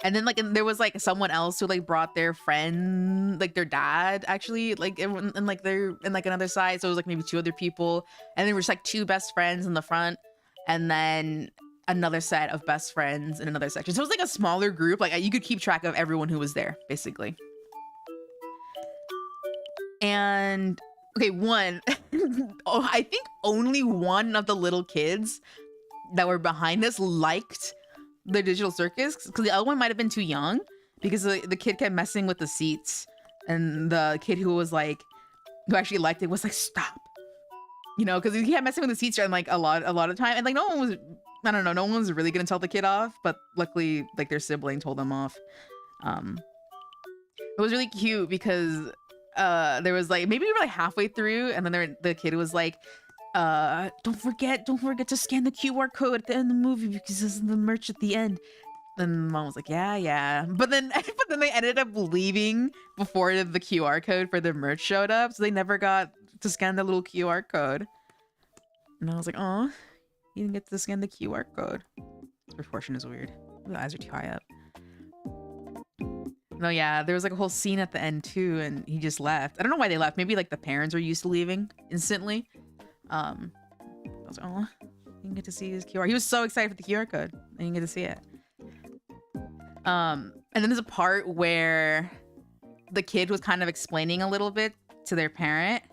[SPEAKER 2] And then like there was like someone else who like brought their friend, like their dad actually, like and like they're in like another side. So it was like maybe 2 other people, and there was like 2 best friends in the front, and then another set of best friends in another section. So it was like a smaller group. Like you could keep track of everyone who was there, basically. And okay, I think only one of the little kids that were behind us liked the Digital Circus, because the other one might have been too young, because the kid kept messing with the seats, and the kid who actually liked it was like, stop, you know, because he kept messing with the seats and like a lot of time, and like no one was really gonna tell the kid off, but luckily like their sibling told them off. It was really cute because there was like, maybe we were like halfway through, and then the kid was like, don't forget to scan the QR code at the end of the movie because this is the merch at the end. Then mom was like, yeah. But then they ended up leaving before the QR code for the merch showed up, so they never got to scan the little QR code. And I was like, oh, you didn't get to scan the QR code. This proportion is weird. The eyes are too high up. No, yeah, there was like a whole scene at the end too, and he just left. I don't know why they left. Maybe like the parents are used to leaving instantly. I was like, oh, you didn't get to see his QR. He was so excited for the QR code. I didn't get to see it. And then there's a part where the kid was kind of explaining a little bit to their parent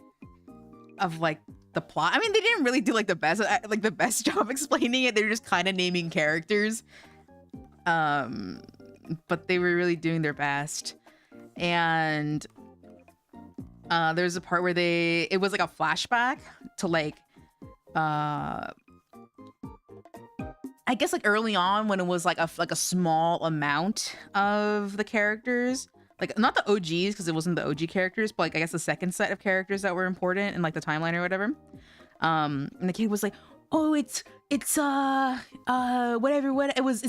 [SPEAKER 2] of like the plot. I mean, they didn't really do like the best job explaining it. They were just kind of naming characters. But they were really doing their best. And there's a part where it was like a flashback to like I guess like early on when it was like a small amount of the characters, like not the OGs because it wasn't the OG characters, but like I guess the second set of characters that were important in like the timeline or whatever. And the kid was like, oh, it's whatever it's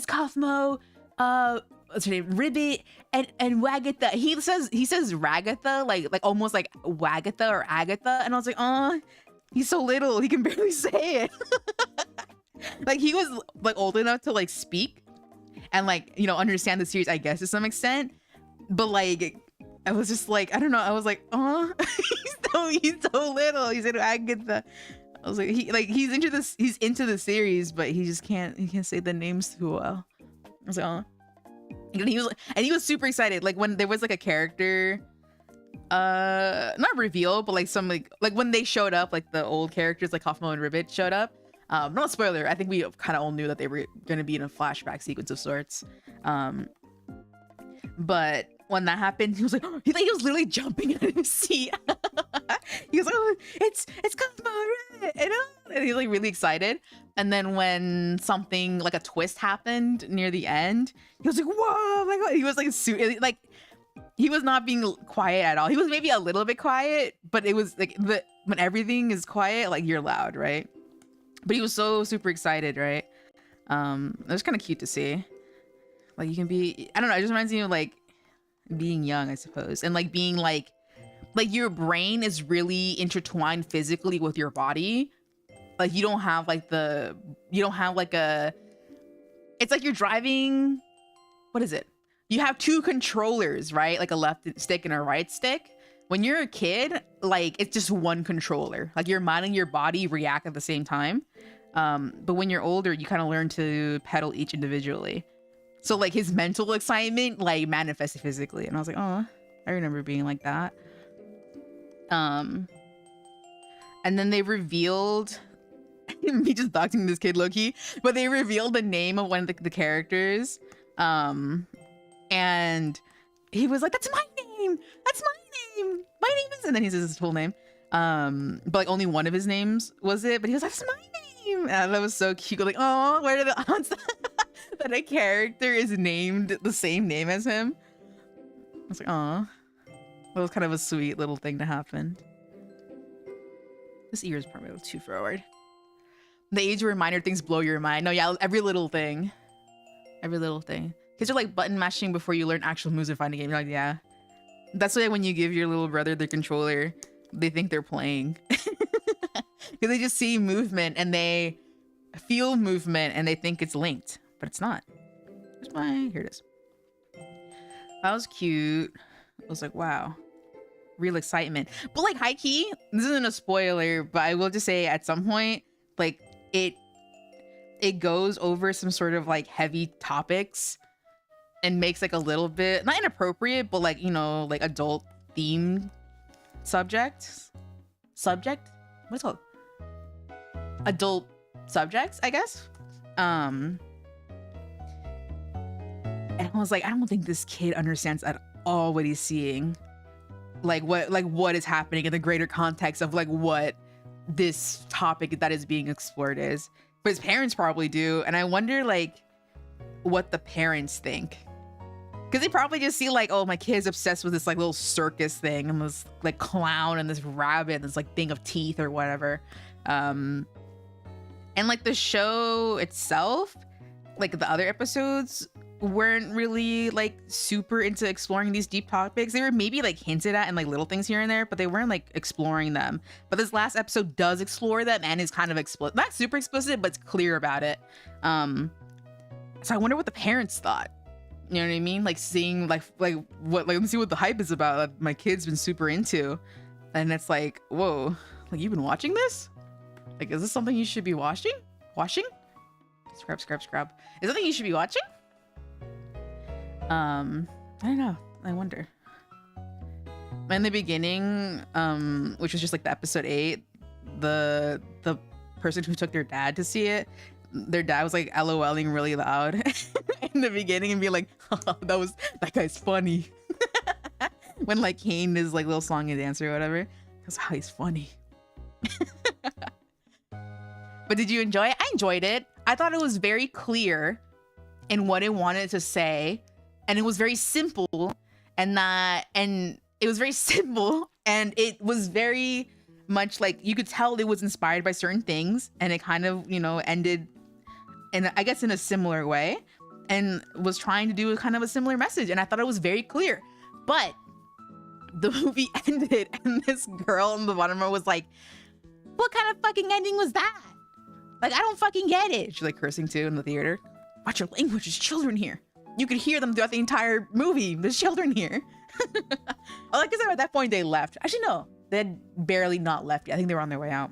[SPEAKER 2] Kathmo, what's her name, Ribbit, and Wagatha. He says Ragatha, like almost like Wagatha or Agatha, and I was like, oh, he's so little, he can barely say it. Like he was like old enough to like speak, and like, you know, understand the series, I guess, to some extent. But like, I was just like, I don't know. I was like, oh, he's so little. He said, I get the. I was like, he's into the series, but he can't say the names too well. I was like, oh. And he was super excited. Like when there was like a character, not reveal, but like some like when they showed up, like the old characters like Hoffman and Ribbit showed up. Not spoiler. I think we kind of all knew that they were going to be in a flashback sequence of sorts. But when that happened, he was like, he was literally jumping out of his seat. He was like, oh, it's Cosmo, and he was like really excited. And then when something like a twist happened near the end, he was like, whoa, my God. He was like he was not being quiet at all. He was maybe a little bit quiet, but it was like when everything is quiet, like you're loud, right? But he was so super excited, right? It was kind of cute to see. Like you can be, I don't know, it just reminds me of like being young, I suppose. And like being like your brain is really intertwined physically with your body. Like you don't have like it's like you're driving, what is it? You have two controllers, right? Like a left stick and a right stick. When you're a kid, like it's just one controller. Like your mind and your body react at the same time. But when you're older, you kind of learn to pedal each individually. So like his mental excitement like manifested physically. And I was like, oh, I remember being like that. And then they revealed me just doxing this kid low-key, but they revealed the name of one of the characters. And he was like, that's my name. That's my name. My name is, and then he says his full name. But like only one of his names was it, but he was like, that's my name. And that was so cute. Like, oh, where are the odds that a character is named the same name as him? I was like, oh, that was kind of a sweet little thing to happen. This ear is probably a little too forward. The age where minor things blow your mind. No, yeah, every little thing. Every little thing. Kids are like button mashing before you learn actual moves and find a game. You're like, yeah. That's why when you give your little brother the controller, they think they're playing. Because they just see movement and they feel movement and they think it's linked. But it's not. Here it is. That was cute. I was like, wow. Real excitement. But like high key, this isn't a spoiler, but I will just say at some point, like it goes over some sort of like heavy topics and makes like a little bit, not inappropriate, but like, you know, like adult themed subject. What's it called? Adult subjects, I guess. And I was like, I don't think this kid understands at all what he's seeing. Like what is happening in the greater context of like what this topic that is being explored is. But his parents probably do. And I wonder like what the parents think. Because they probably just see like, oh, my kid's obsessed with this like little circus thing and this like clown and this rabbit and this like thing of teeth or whatever. And like the show itself, like the other episodes weren't really like super into exploring these deep topics. They were maybe like hinted at and like little things here and there, but they weren't like exploring them. But this last episode does explore them and is kind of explicit, not super explicit, but it's clear about it. So I wonder what the parents thought. You know what I mean? Like seeing like what, like, let me see what the hype is about that my kid's been super into. And it's like, whoa, like you've been watching this? Like, is this something you should be watching? Scrub. Is that something you should be watching? I don't know. I wonder. In the beginning, which was just like the episode 8, the person who took their dad to see it, their dad was like LOLing really loud in the beginning and be like, oh, that guy's funny. When like Kane is like little song and dance or whatever. Because oh, he's funny. But did you enjoy it? I enjoyed it. I thought it was very clear in what it wanted to say. And it was very simple and it was very simple and it was very much like you could tell it was inspired by certain things and it kind of, you know, ended in, I guess, in a similar way and was trying to do kind of a similar message. And I thought it was very clear, but the movie ended and this girl on the bottom row was like, what kind of fucking ending was that? Like, I don't fucking get it. She's like cursing too in the theater. Watch your language. There's children here. You could hear them throughout the entire movie. There's children here. I like I said, at that point they left. Actually, no, they had barely not left yet. I think they were on their way out.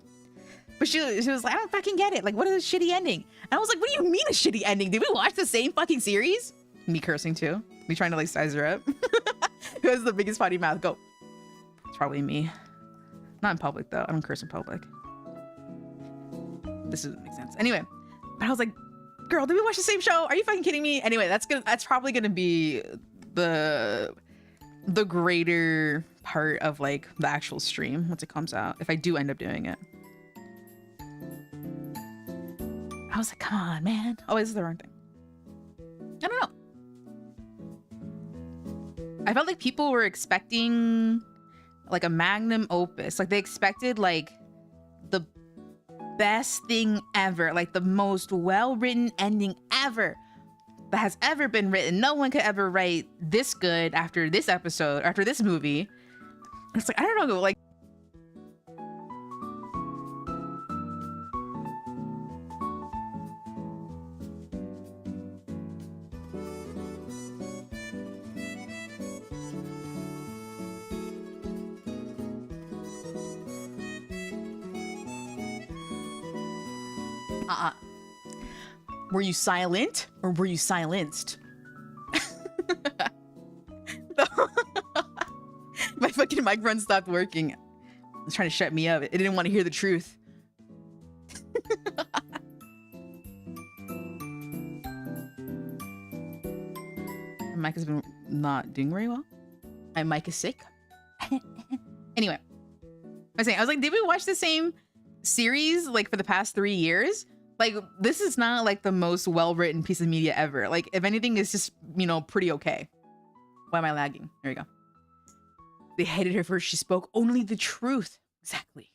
[SPEAKER 2] But she was like, I don't fucking get it. Like, what is a shitty ending? And I was like, what do you mean a shitty ending? Did we watch the same fucking series? Me cursing too. Me trying to like size her up. Who has the biggest potty mouth? Go. It's probably me. Not in public though. I don't curse in public. This doesn't make sense. Anyway, but I was like, girl, did we watch the same show? Are you fucking kidding me? Anyway, that's probably gonna be the greater part of like the actual stream once it comes out, if I do end up doing it. I was like, come on, man. Oh, this is the wrong thing. I don't know. I felt like people were expecting like a magnum opus. Like they expected like the best thing ever, like the most well-written ending ever that has ever been written. No one could ever write this good after this episode, after this movie. And it's like, I don't know, like were you silent or were you silenced? My fucking microphone stopped working. It was trying to shut me up. It didn't want to hear the truth. My mic has been not doing very well. My mic is sick. Anyway, I was like, did we watch the same series like for the past 3 years? Like, this is not like the most well-written piece of media ever. Like, if anything, it's just, you know, pretty okay. Why am I lagging? There we go. They hated her first. She spoke only the truth. Exactly.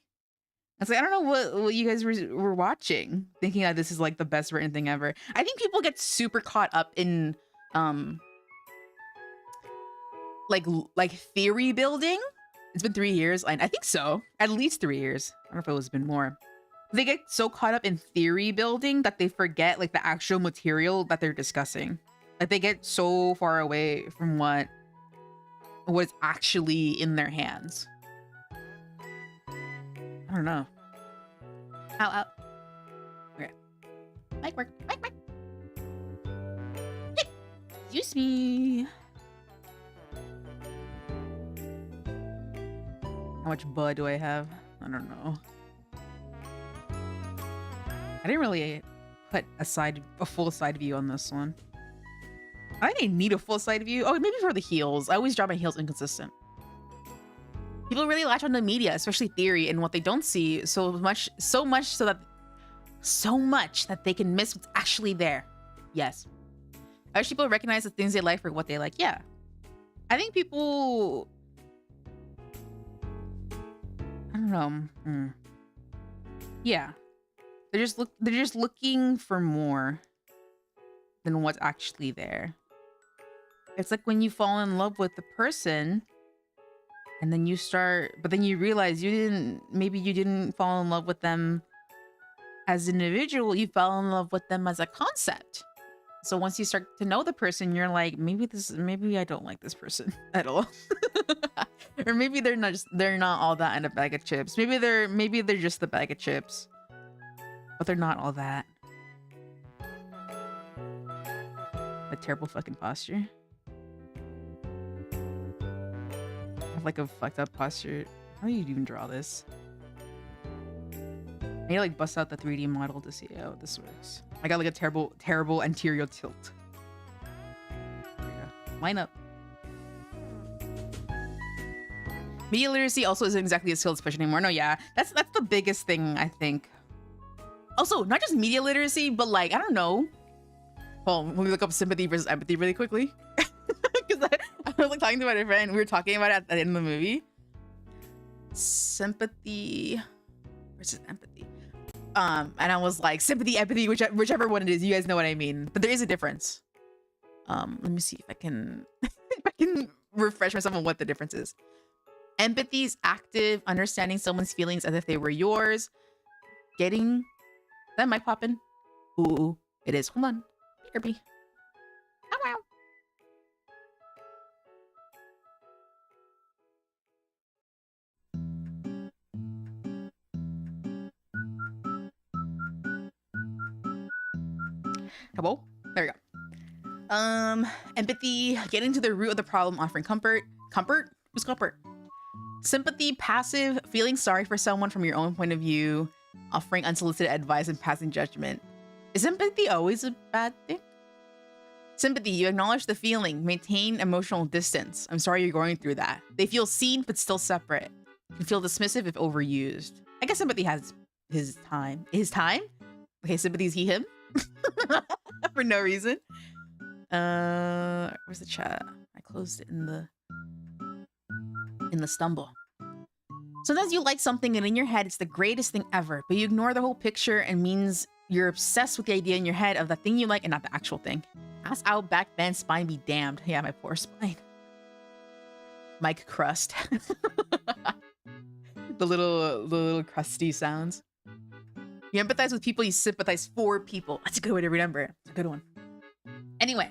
[SPEAKER 2] I was like, I don't know what you guys were watching, thinking that this is like the best written thing ever. I think people get super caught up in like theory building. It's been 3 years. I think so. At least 3 years. I don't know if it's been more. They get so caught up in theory building that they forget like the actual material that they're discussing. Like they get so far away from what was actually in their hands. I don't know. Ow, ow. Okay. Mic work. Mic. Excuse me. How much bud do I have? I don't know. I didn't really put a full side view on this one. I didn't need a full side view. Oh, maybe for the heels. I always draw my heels inconsistent. People really latch on to media, especially theory, and what they don't see so much that they can miss what's actually there. Yes. I wish people recognize the things they like for what they like. Yeah. I think people, I don't know. Yeah. They're just looking for more than what's actually there. It's like when you fall in love with the person and then but then you realize maybe you didn't fall in love with them as an individual, you fell in love with them as a concept. So once you start to know the person, you're like, maybe I don't like this person at all. Or maybe they're not all that in a bag of chips. Maybe they're just the bag of chips. But they're not all that. A terrible fucking posture. I have like a fucked up posture. How do you even draw this? I need to like bust out the 3D model to see how this works. I got like a terrible anterior tilt. There we go. Line up. Media literacy also isn't exactly a skilled push anymore. No, yeah. That's the biggest thing, I think. Also, not just media literacy, but like, I don't know. Well, let me look up sympathy versus empathy really quickly. Because I was like talking to my friend. We were talking about it at the end of the movie. Sympathy versus empathy. And I was like, sympathy, empathy, whichever one it is. You guys know what I mean. But there is a difference. Let me see if I can refresh myself on what the difference is. Empathy is active, understanding someone's feelings as if they were yours. Getting... That mic popping? Ooh, it is. Hold on. Kirby. Oh, wow. Hello? There we go. Empathy, getting to the root of the problem, offering comfort. Comfort? Who's comfort? Sympathy, passive, feeling sorry for someone from your own point of view, offering unsolicited advice and passing judgment. Is empathy always a bad thing? Sympathy, you acknowledge the feeling, maintain emotional distance. I'm sorry you're going through that. They feel seen but still separate. Can feel dismissive if overused. I guess sympathy has his time. His time? Okay, sympathy's he, him? For no reason. Where's the chat? I closed it in the stumble. Sometimes you like something and in your head it's the greatest thing ever, but you ignore the whole picture and means you're obsessed with the idea in your head of the thing you like and not the actual thing. Ass out, back bend, spine be damned. Yeah, my poor spine. Mike crust. the little crusty sounds. You empathize with people, you sympathize for people. That's a good way to remember it. It's a good one. Anyway,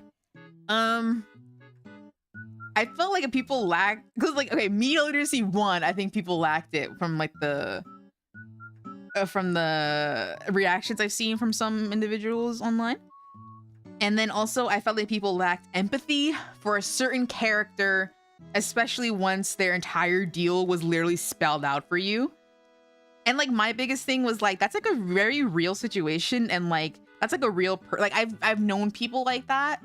[SPEAKER 2] I felt like people lack, because like, okay, media literacy 1, I think people lacked it from like from the reactions I've seen from some individuals online. And then also I felt like people lacked empathy for a certain character, especially once their entire deal was literally spelled out for you. And like my biggest thing was like, that's like a very real situation, and like that's like a real like I've known people like that.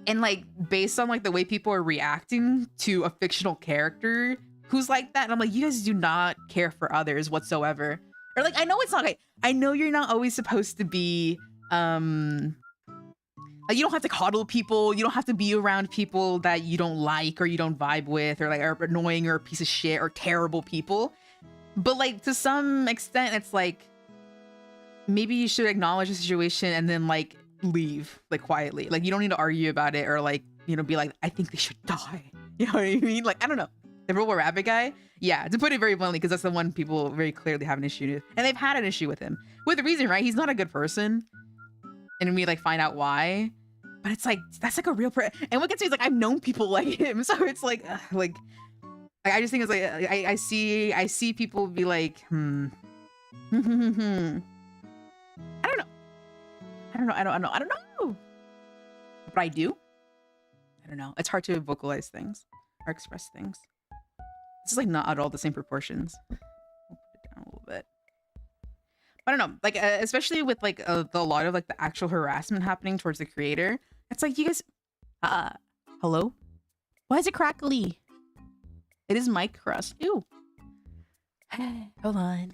[SPEAKER 2] And like based on like the way people are reacting to a fictional character who's like that, and I'm like, you guys do not care for others whatsoever. Or like, I know it's not like, I know you're not always supposed to be like, you don't have to coddle people, you don't have to be around people that you don't like or you don't vibe with, or like are annoying or a piece of shit or terrible people. But like to some extent, it's like maybe you should acknowledge the situation and then like leave like quietly. Like you don't need to argue about it or like, you know, be like, I think they should die. You know what I mean? Like, I don't know. The Robo Rabbit guy, yeah, to put it very bluntly, because that's the one people very clearly have an issue with, and they've had an issue with him with a reason, right? He's not a good person, and we like find out why. But it's like that's like a real and what gets me is like I've known people like him, so it's like I just think it's like I see people be like I don't know, but I do. I don't know. It's hard to vocalize things or express things. It's like not at all the same proportions. We'll put it down a little bit. I don't know, like especially with like a lot of like the actual harassment happening towards the creator. It's like, you guys, hello? Why is it crackly? It is mic crust. Ew. Hold on.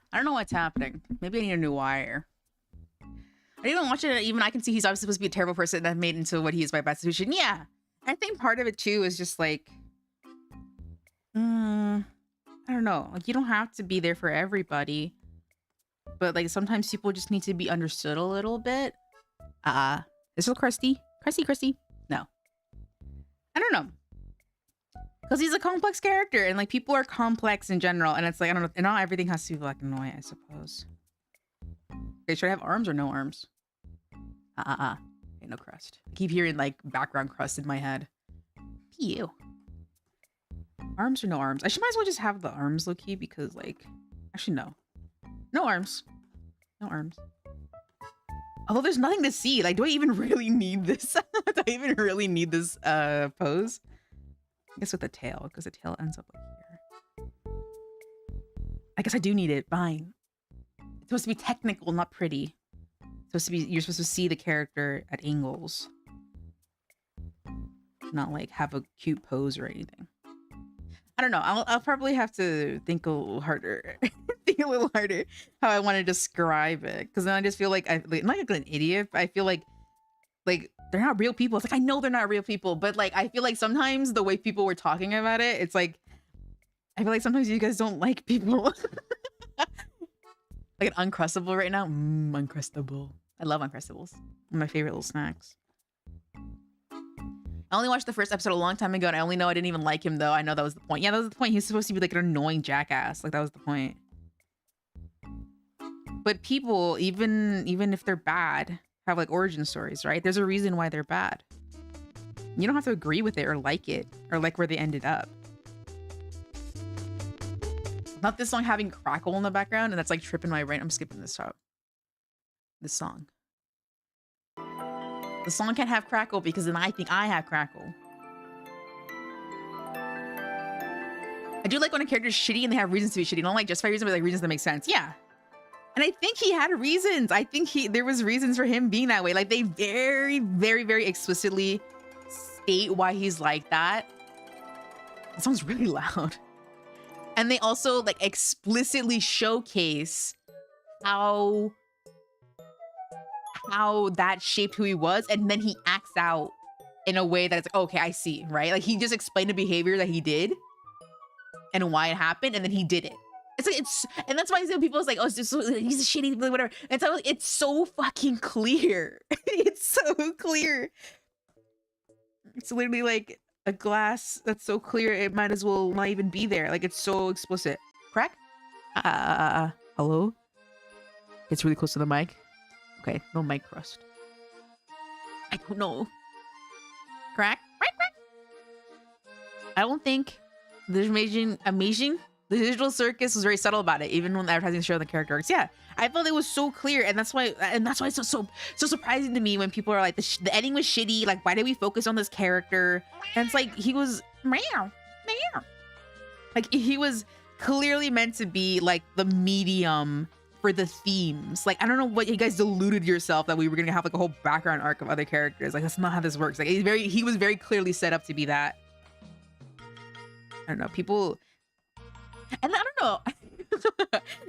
[SPEAKER 2] I don't know what's happening. Maybe I need a new wire. I didn't even watch it. Even I can see he's obviously supposed to be a terrible person that made into what he is by bad situation. Yeah. I think part of it too is just like, I don't know. Like you don't have to be there for everybody, but like sometimes people just need to be understood a little bit. Is it crusty? Crusty? No. I don't know. Because he's a complex character, and like people are complex in general, and it's like, I don't know, and not everything has to be black and white, I suppose. Okay, should I have arms or no arms? Okay, no crust. I keep hearing like background crust in my head. Ew. Arms or no arms? I should might as well just have the arms, low-key, because like, actually no. No arms. No arms. Although there's nothing to see. Like, do I even really need this? Do I even really need this pose? I guess with the tail, because the tail ends up like here. I guess I do need it. Fine. It's supposed to be technical, not pretty. It's supposed to be, you're supposed to see the character at angles. Not like have a cute pose or anything. I don't know. I'll probably have to think a little harder. Think a little harder how I want to describe it. Because then I just feel like I'm not like an idiot, but I feel like they're not real people. It's like, I know they're not real people, but like I feel like sometimes the way people were talking about it, it's like I feel like sometimes you guys don't like people. Like an uncrustable right now. Uncrustable. I love Uncrustables. One of my favorite little snacks. I only watched the first episode a long time ago, and I only know I didn't even like him, though. I know that was the point. Yeah, that was the point. He was supposed to be like an annoying jackass. Like, that was the point. But people, even if they're bad, have like origin stories, right? There's a reason why they're bad. You don't have to agree with it or like where they ended up. Not this song having crackle in the background, and that's like tripping my brain. I'm skipping this out. This song. The song can't have crackle because then I think I have crackle. I do like when a character's shitty and they have reasons to be shitty. I don't like justified reasons, but like reasons that make sense. Yeah. And I think he had reasons. I think there was reasons for him being that way. Like they very, very, very explicitly state why he's like that. It sounds really loud. And they also like explicitly showcase how that shaped who he was, and then he acts out in a way that it's like, okay, I see, right? Like he just explained the behavior that he did and why it happened, and then he did it. It's like and that's why people is like, oh, it's just he's a shitty whatever. And so it's so fucking clear. It's so clear. It's literally like a glass that's so clear it might as well not even be there. Like it's so explicit. Crack? Hello? It's really close to the mic. Okay, no mic crust. I don't know. Crack? I don't think the amazing. The digital circus was very subtle about it, even when advertising showed the character arcs. Yeah, I felt it was so clear, and that's why it's so surprising to me when people are like, the ending was shitty. Like, why did we focus on this character? And it's like he was meow. Like he was clearly meant to be like the medium for the themes. Like, I don't know what you guys deluded yourself that we were gonna have like a whole background arc of other characters. Like, that's not how this works. Like, he was very clearly set up to be that. I don't know, people, and I don't know.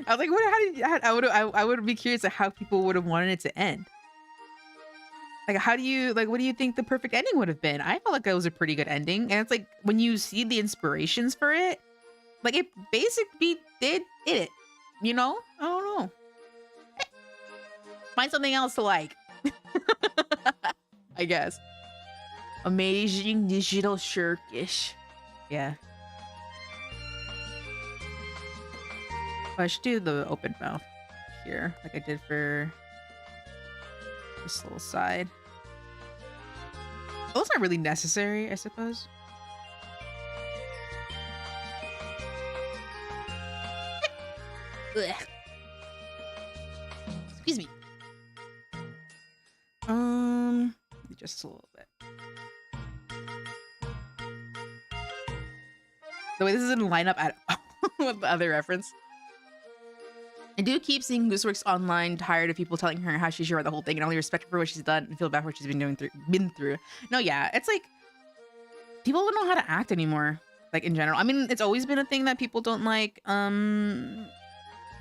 [SPEAKER 2] I was like, I would be curious at how people would have wanted it to end. Like, what do you think the perfect ending would have been? I felt like that was a pretty good ending, and it's like when you see the inspirations for it, like it basically did it. You know? I don't know. Find something else to like. I guess. Amazing digital circus. Yeah. I should do the open mouth here, like I did for this little side. Those aren't really necessary, I suppose. Ugh. Excuse me. Just a little bit. The way this isn't line up at all with the other reference. I do keep seeing Gooseworks online, tired of people telling her how she should write the whole thing, and only respect her for what she's done and feel bad for what she's been through. No, yeah, it's like people don't know how to act anymore. Like in general, I mean, it's always been a thing that people don't like.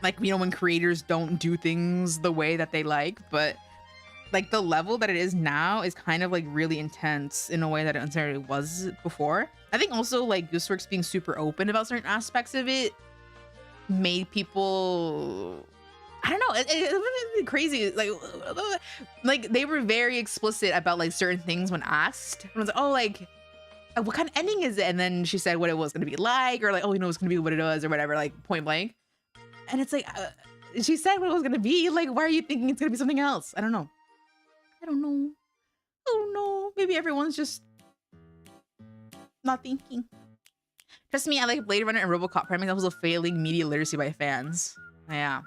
[SPEAKER 2] Like, you know, when creators don't do things the way that they like, but like the level that it is now is kind of like really intense in a way that it necessarily was before. I think also like Gooseworks being super open about certain aspects of it made people, I don't know, it's crazy. Like they were very explicit about like certain things when asked. And I was like, oh, like what kind of ending is it? And then she said what it was going to be like, or like, oh, you know, it's going to be what it was, or whatever, like point blank. And it's like, she said what it was going to be. Like, why are you thinking it's going to be something else? I don't know. Maybe everyone's just not thinking. Trust me, I like Blade Runner and RoboCop prime examples of failing media literacy by fans. Yeah.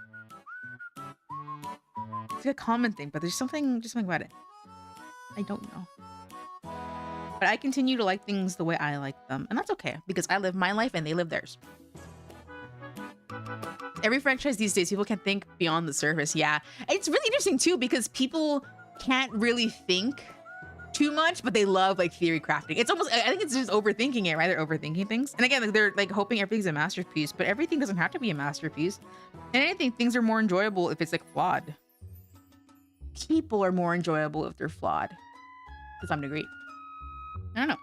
[SPEAKER 2] It's a common thing, but there's something about it. I don't know. But I continue to like things the way I like them. And that's okay, because I live my life and they live theirs. Every franchise these days, people can think beyond the surface. Yeah. It's really interesting too, because people can't really think too much, but they love like theory crafting. It's almost, I think it's just overthinking it, right? They're overthinking things. And again, like, they're like hoping everything's a masterpiece, but everything doesn't have to be a masterpiece. And anything, things are more enjoyable if it's like flawed. People are more enjoyable if they're flawed, to some degree. I don't know.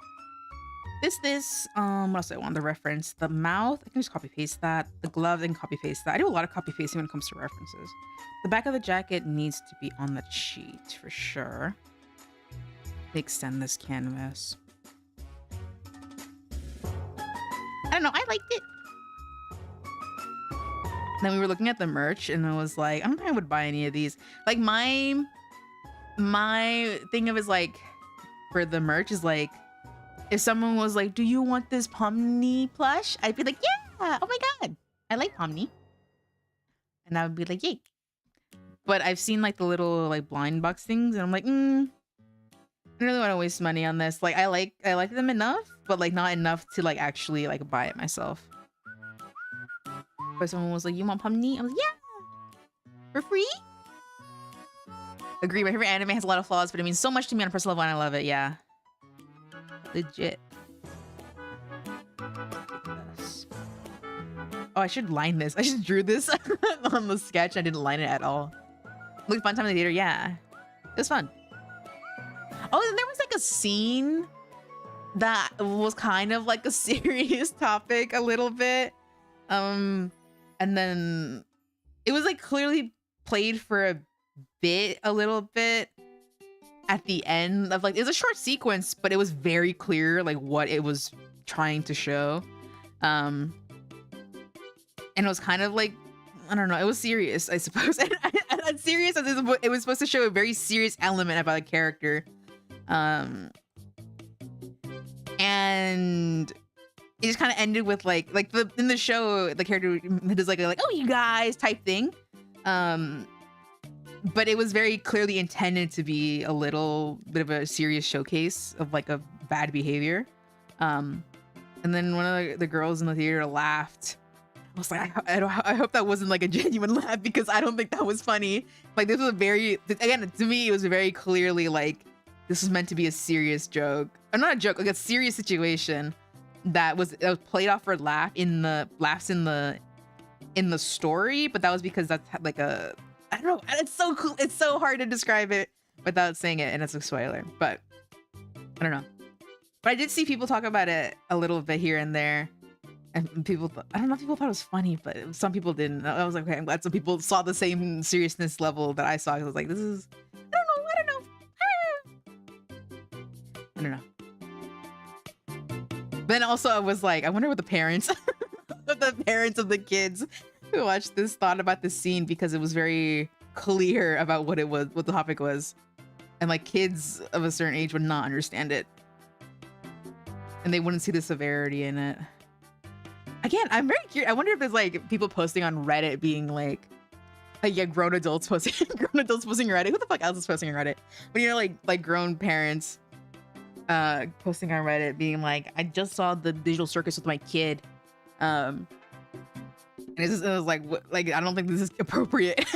[SPEAKER 2] What else do I want to reference? The mouth, I can just copy paste that. The gloves, I can copy paste that. I do a lot of copy pasting when it comes to references. The back of the jacket needs to be on the sheet for sure. Extend this canvas. I don't know, I liked it. Then we were looking at the merch and I was like, I don't think I would buy any of these. Like my thing of is like, for the merch is like, if someone was like, do you want this Pomni plush? I'd be like, yeah, oh my God. I like Pomni. And I would be like, yay. But I've seen like the little like blind box things and I'm like, I don't really want to waste money on this. Like I like them enough, but like not enough to like actually like buy it myself. But someone was like, you want Pomni? I was like, yeah, for free. Agree, my favorite anime has a lot of flaws, but it means so much to me on a personal level and I love it, yeah. Legit. Oh, I should line this. I just drew this on the sketch. I didn't line it at all. Look, fun time in the theater. Yeah, it was fun. Oh, and there was like a scene that was kind of like a serious topic a little bit. And then it was like clearly played for a bit, a little bit. At the end of like, it was a short sequence, but it was very clear like what it was trying to show. And it was kind of like, I don't know, it was serious, I suppose. and serious as it was supposed to show a very serious element about a character. And it just kind of ended with like in the show, the character does like oh you guys type thing. But it was very clearly intended to be a little bit of a serious showcase of like a bad behavior. And then one of the girls in the theater laughed. I was like, I hope that wasn't like a genuine laugh because I don't think that was funny. Like this was again, to me, it was very clearly like, this was meant to be a serious joke. Or not a joke, like a serious situation that was played off for laughs in the story, but that was because that's like a, I don't know. It's so cool. It's so hard to describe it without saying it, and it's a spoiler. But I don't know. But I did see people talk about it a little bit here and there, and people. I don't know if people thought it was funny, but some people didn't. I was like, okay, I'm glad some people saw the same seriousness level that I saw. I was like, this is. I don't know. Then also, I was like, I wonder what the parents, of the kids who watched this thought about this scene, because it was very clear about what the topic was, and like kids of a certain age would not understand it, and they wouldn't see the severity in it. Again, I'm very curious. I wonder if there's like people posting on Reddit being like yeah, grown adults posting Reddit. Who the fuck else is posting on Reddit? But you know, like grown parents posting on Reddit being like, I just saw the Digital Circus with my kid. And it was like, like, I don't think this is appropriate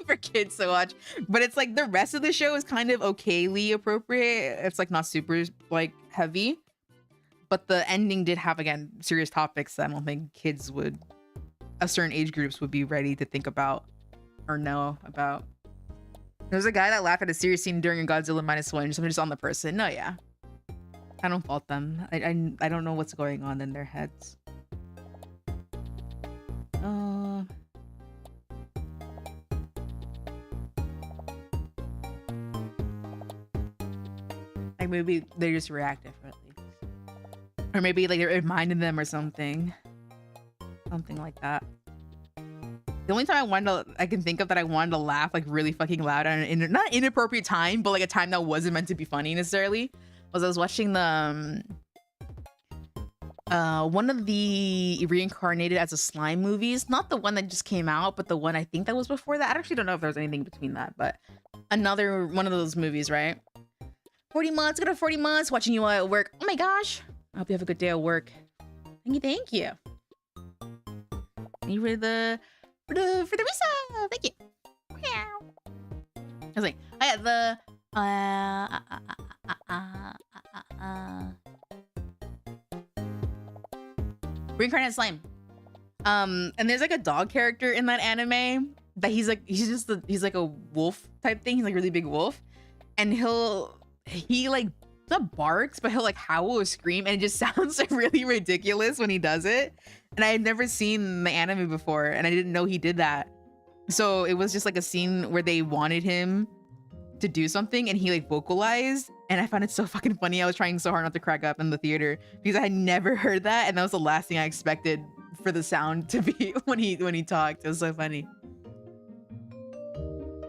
[SPEAKER 2] for kids to watch. But it's like the rest of the show is kind of okayly appropriate. It's like not super like heavy. But the ending did have, again, serious topics that I don't think kids would, of certain age groups, would be ready to think about or know about. There's a guy that laughed at a serious scene during a Godzilla -1, just on the person. No, yeah. I don't fault them. I don't know what's going on in their heads. Like maybe they just react differently, or maybe like it reminded them or something like that. The only time I can think of that I wanted to laugh like really fucking loud and not inappropriate time, but like a time that wasn't meant to be funny necessarily, was I was watching the one of the Reincarnated as a Slime movies, not the one that just came out, but the one I think that was before that. I actually don't know if there was anything between that, but another one of those movies, right? 40 months, good 40 months watching you at work. Oh my gosh, I hope you have a good day at work. Thank you. Thank you for the resub. Thank you. I was like, I got the Reincarnated Slime. And there's like a dog character in that anime that he's like a wolf type thing. He's like a really big wolf, and he like not barks, but he'll like howl or scream, and it just sounds like really ridiculous when he does it. And I had never seen the anime before, and I didn't know he did that. So it was just like a scene where they wanted him to do something, and he like vocalized, and I found it so fucking funny. I was trying so hard not to crack up in the theater because I had never heard that, and that was the last thing I expected for the sound to be when he talked. It was so funny.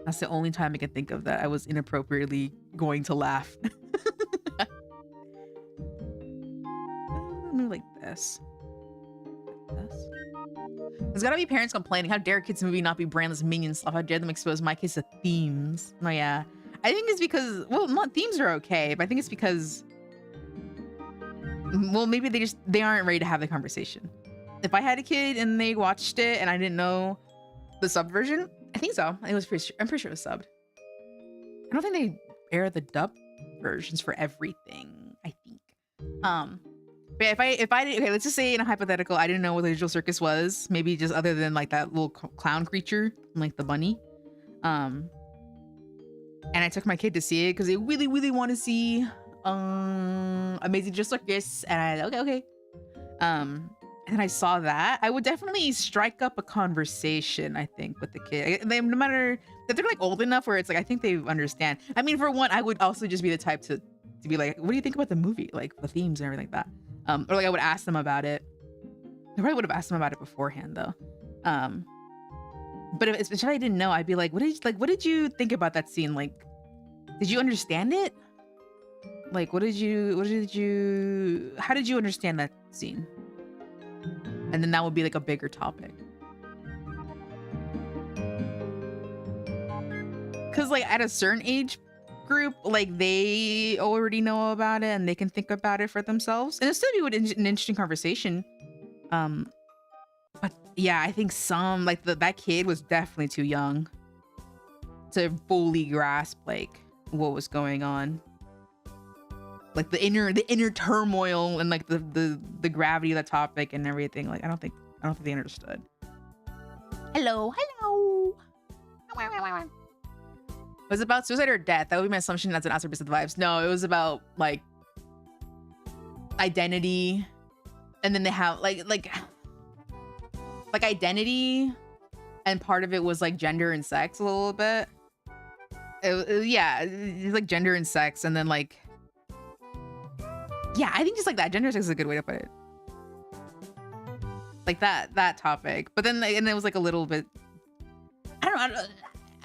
[SPEAKER 2] That's the only time I can think of that I was inappropriately going to laugh. Maybe like this. This. There's gotta be parents complaining. How dare kids' movie not be brainless minion stuff? How dare them expose my kids to themes? Oh yeah. I think it's because, well, not themes are okay, but I think it's because, well, maybe they aren't ready to have the conversation. If I had a kid and they watched it and I didn't know the sub version, I think so. I'm pretty sure it was subbed. I don't think they air the dub versions for everything, I think. But if I did, okay, let's just say in a hypothetical, I didn't know what the digital circus was, maybe just other than like that little clown creature, like the bunny. And I took my kid to see it because they really, really want to see Amazing Digital Circus, and I okay. And then I saw that, I would definitely strike up a conversation, I think, with the kid. No matter if they're like old enough where it's like I think they understand. I mean, for one, I would also just be the type to be like, what do you think about the movie, like the themes and everything like that. Or like I would ask them about it. I probably would have asked them about it beforehand though. But if I didn't know, I'd be like, what did you think about that scene? Like, did you understand it? Like, how did you understand that scene? And then that would be like a bigger topic. Cause like at a certain age group, like they already know about it and they can think about it for themselves. And it'll still be an interesting conversation. But yeah, I think some like that kid was definitely too young to fully grasp like what was going on. Like the inner turmoil and like the gravity of the topic and everything. Like I don't think they understood. Hello. Was it about suicide or death? That would be my assumption. That's an answer based on the vibes. No, it was about like identity, and then they have like identity, and part of it was like gender and sex a little bit. Yeah, it's like gender and sex, and then like. Yeah, I think just like that. Gender sex is a good way to put it. Like that topic. But then and it was like a little bit. I don't know.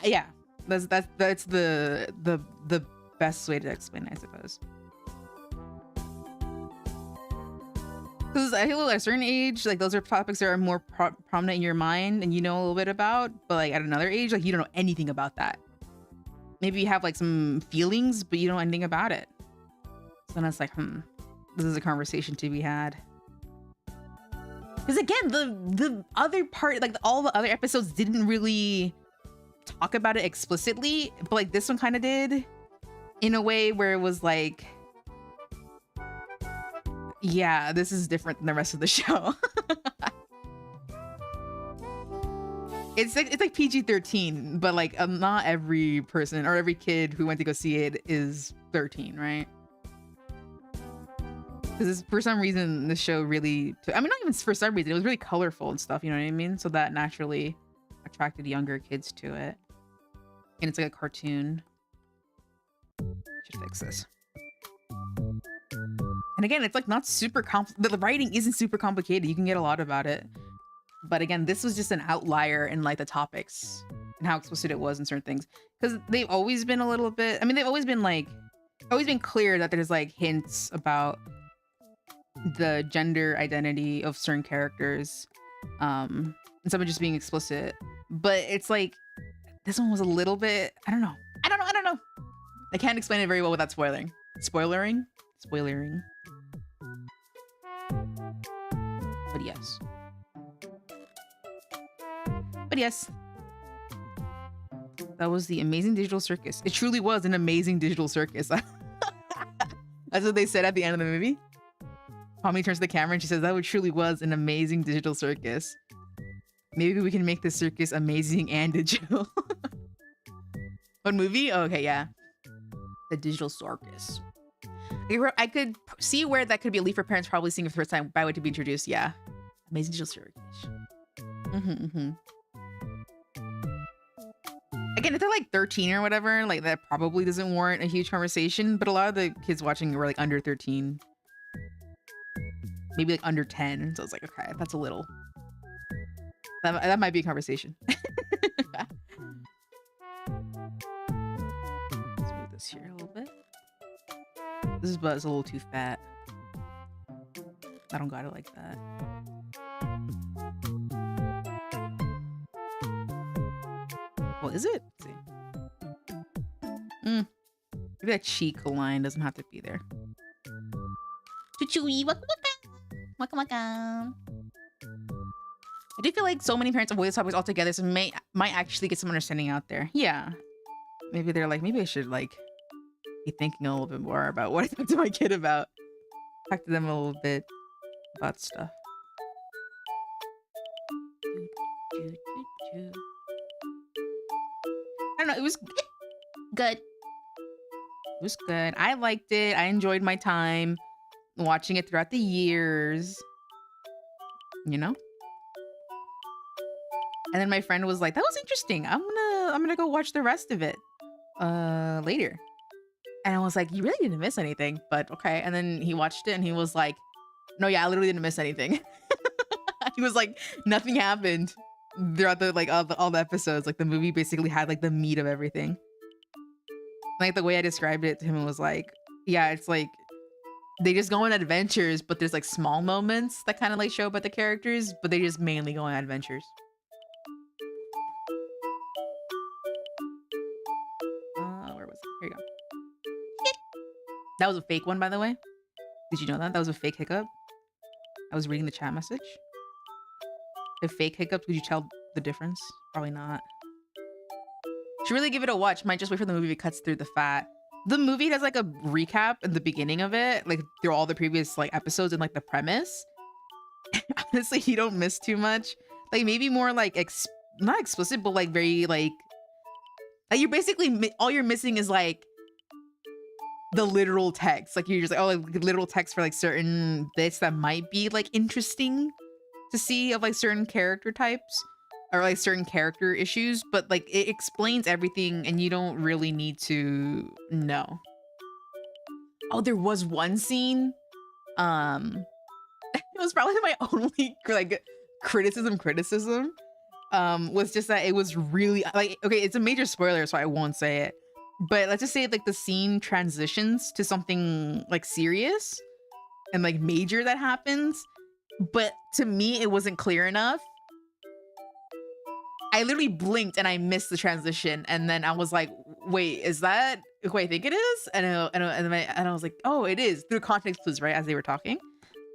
[SPEAKER 2] Yeah, that's the best way to explain it, I suppose. Because I feel at a certain age, like those are topics that are more prominent in your mind and you know a little bit about. But like at another age, like you don't know anything about that. Maybe you have like some feelings, but you don't know anything about it. So then it's like, this is a conversation to be had. Because again, the other part, like all the other episodes didn't really talk about it explicitly, but like this one kind of did in a way where it was like, yeah, this is different than the rest of the show. It's like PG-13, but like not every person or every kid who went to go see it is 13, right? Because for some reason this show really, I mean, not even for some reason, it was really colorful and stuff, you know what I mean? So that naturally attracted younger kids to it. And it's like a cartoon. Should fix this. And again, it's like not super the writing isn't super complicated. You can get a lot about it. But again, this was just an outlier in like the topics and how explicit it was in certain things. Because they've always been a little bit, I mean, they've always been clear that there's like hints about the gender identity of certain characters, and some are just being explicit. But it's like this one was a little bit, I don't know. I can't explain it very well without spoilering. Spoilering. But yes, that was the Amazing Digital Circus. It truly was an amazing digital circus. That's what they said at the end of the movie. Tommy turns to the camera and she says, that truly was an amazing digital circus. Maybe we can make this circus amazing and digital. What movie? Oh, okay, yeah. The Digital Circus. I could see where that could be a leap for parents probably seeing it for the first time by way to be introduced. Yeah. Amazing Digital Staircase. Again, if they're like 13 or whatever, like that probably doesn't warrant a huge conversation. But a lot of the kids watching were like under 13. Maybe like under 10. So it's like, okay, that's a little. That might be a conversation. Let's move this here a little bit. This butt's a little too fat. I don't got it like that. Well, is it? Let's see. Maybe that cheek line doesn't have to be there. Choo-choo-y, waka waka. Waka waka. I do feel like so many parents avoid this topic altogether, so might actually get some understanding out there. Yeah. Maybe they're like, maybe I should like be thinking a little bit more about what I talk to my kid about. Talk to them a little bit about stuff. I don't know, it was good. It was good. I liked it. I enjoyed my time watching it throughout the years. You know? And then my friend was like, that was interesting. I'm gonna go watch the rest of it later. And I was like, you really didn't miss anything, but okay. And then he watched it and he was like, no, yeah, I literally didn't miss anything. He was like, nothing happened throughout the like all the episodes. Like the movie basically had like the meat of everything. Like the way I described it to him was like, yeah, it's like they just go on adventures, but there's like small moments that kind of like show about the characters, but they just mainly go on adventures. Where was it? Here you go. That was a fake one, by the way. Did you know that? That was a fake hiccup. I was reading the chat message. The fake hiccup, could you tell the difference? Probably not. Should really give it a watch. Might just wait for the movie if it cuts through the fat. The movie has like a recap in the beginning of it, like through all the previous like episodes and like the premise. Honestly, you don't miss too much. Like maybe more like not explicit, but like very like you're basically all you're missing is like the literal text. Like you're just like, oh, like literal text for like certain bits that might be like interesting to see of like certain character types or like certain character issues, but like it explains everything and you don't really need to know. Oh, there was one scene. It was probably my only like criticism was just that it was really like, okay, it's a major spoiler, so I won't say it. But let's just say like the scene transitions to something like serious and like major that happens. But to me, it wasn't clear enough. I literally blinked and I missed the transition. And then I was like, wait, is that who I think it is? And I was like, oh, it is. Through context clues, right? As they were talking.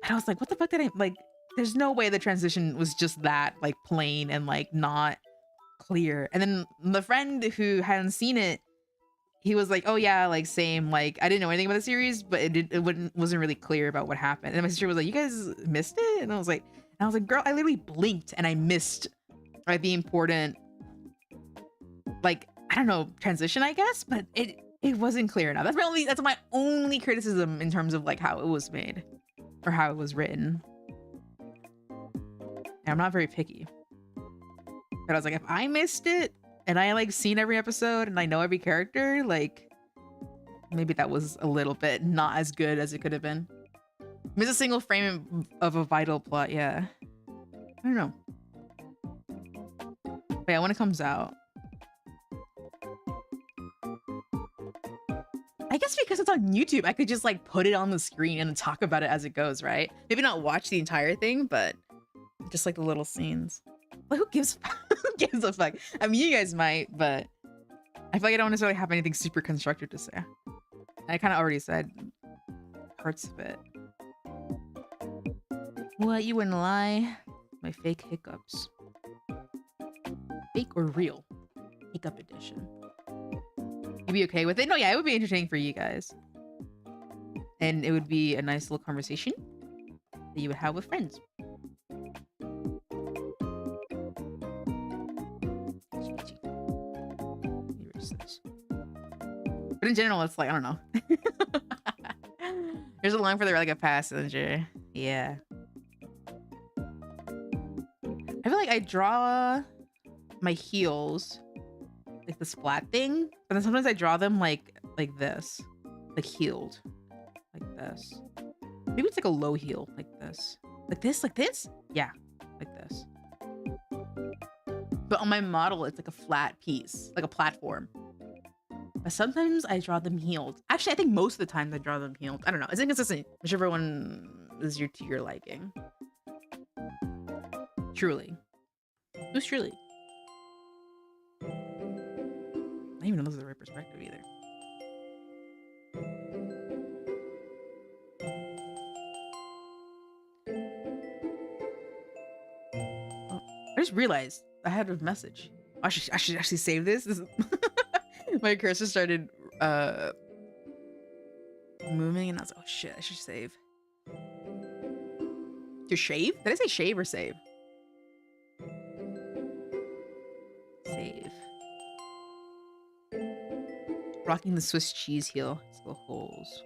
[SPEAKER 2] And I was like, what the fuck did I like? There's no way the transition was just that like plain and like not clear. And then the friend who hadn't seen it, he was like, oh yeah, like same, like I didn't know anything about the series, but wasn't really clear about what happened. And my sister was like, you guys missed it? And I was like, girl, I literally blinked and I missed like the important, like, I don't know, transition, I guess, but it wasn't clear enough. That's my only criticism in terms of like how it was made or how it was written. And I'm not very picky. But I was like, if I missed it, and I like seen every episode and I know every character, like maybe that was a little bit not as good as it could have been. Miss a single frame of a vital plot, yeah. I don't know. But yeah, when it comes out. I guess because it's on YouTube, I could just like put it on the screen and talk about it as it goes, right? Maybe not watch the entire thing, but just like the little scenes. But who gives a fuck? I mean, you guys might, but I feel like I don't necessarily have anything super constructive to say. I kind of already said parts of it. What, you wouldn't lie? My fake hiccups. Fake or real? Hiccup edition. You'd be okay with it? No, yeah, it would be entertaining for you guys. And it would be a nice little conversation that you would have with friends. But in general, it's like, I don't know. Here's a line for the like a passenger. Yeah. I feel like I draw my heels like the splat thing, but then sometimes I draw them like this, like heeled, like this. Maybe it's like a low heel, like this, like this. Yeah, like this. But on my model, it's like a flat piece, like a platform. But sometimes I draw them heeled. Actually, I think most of the time I draw them heeled. I don't know. It's inconsistent. Whichever one is to your liking. Truly. Who's truly? I don't even know this is the right perspective either. Oh, I just realized I had a message. I should actually save this. This is my cursor started moving and I was like, oh shit, I should save. To shave? Did I say shave or save? Save. Rocking the Swiss cheese heel. It's the holes.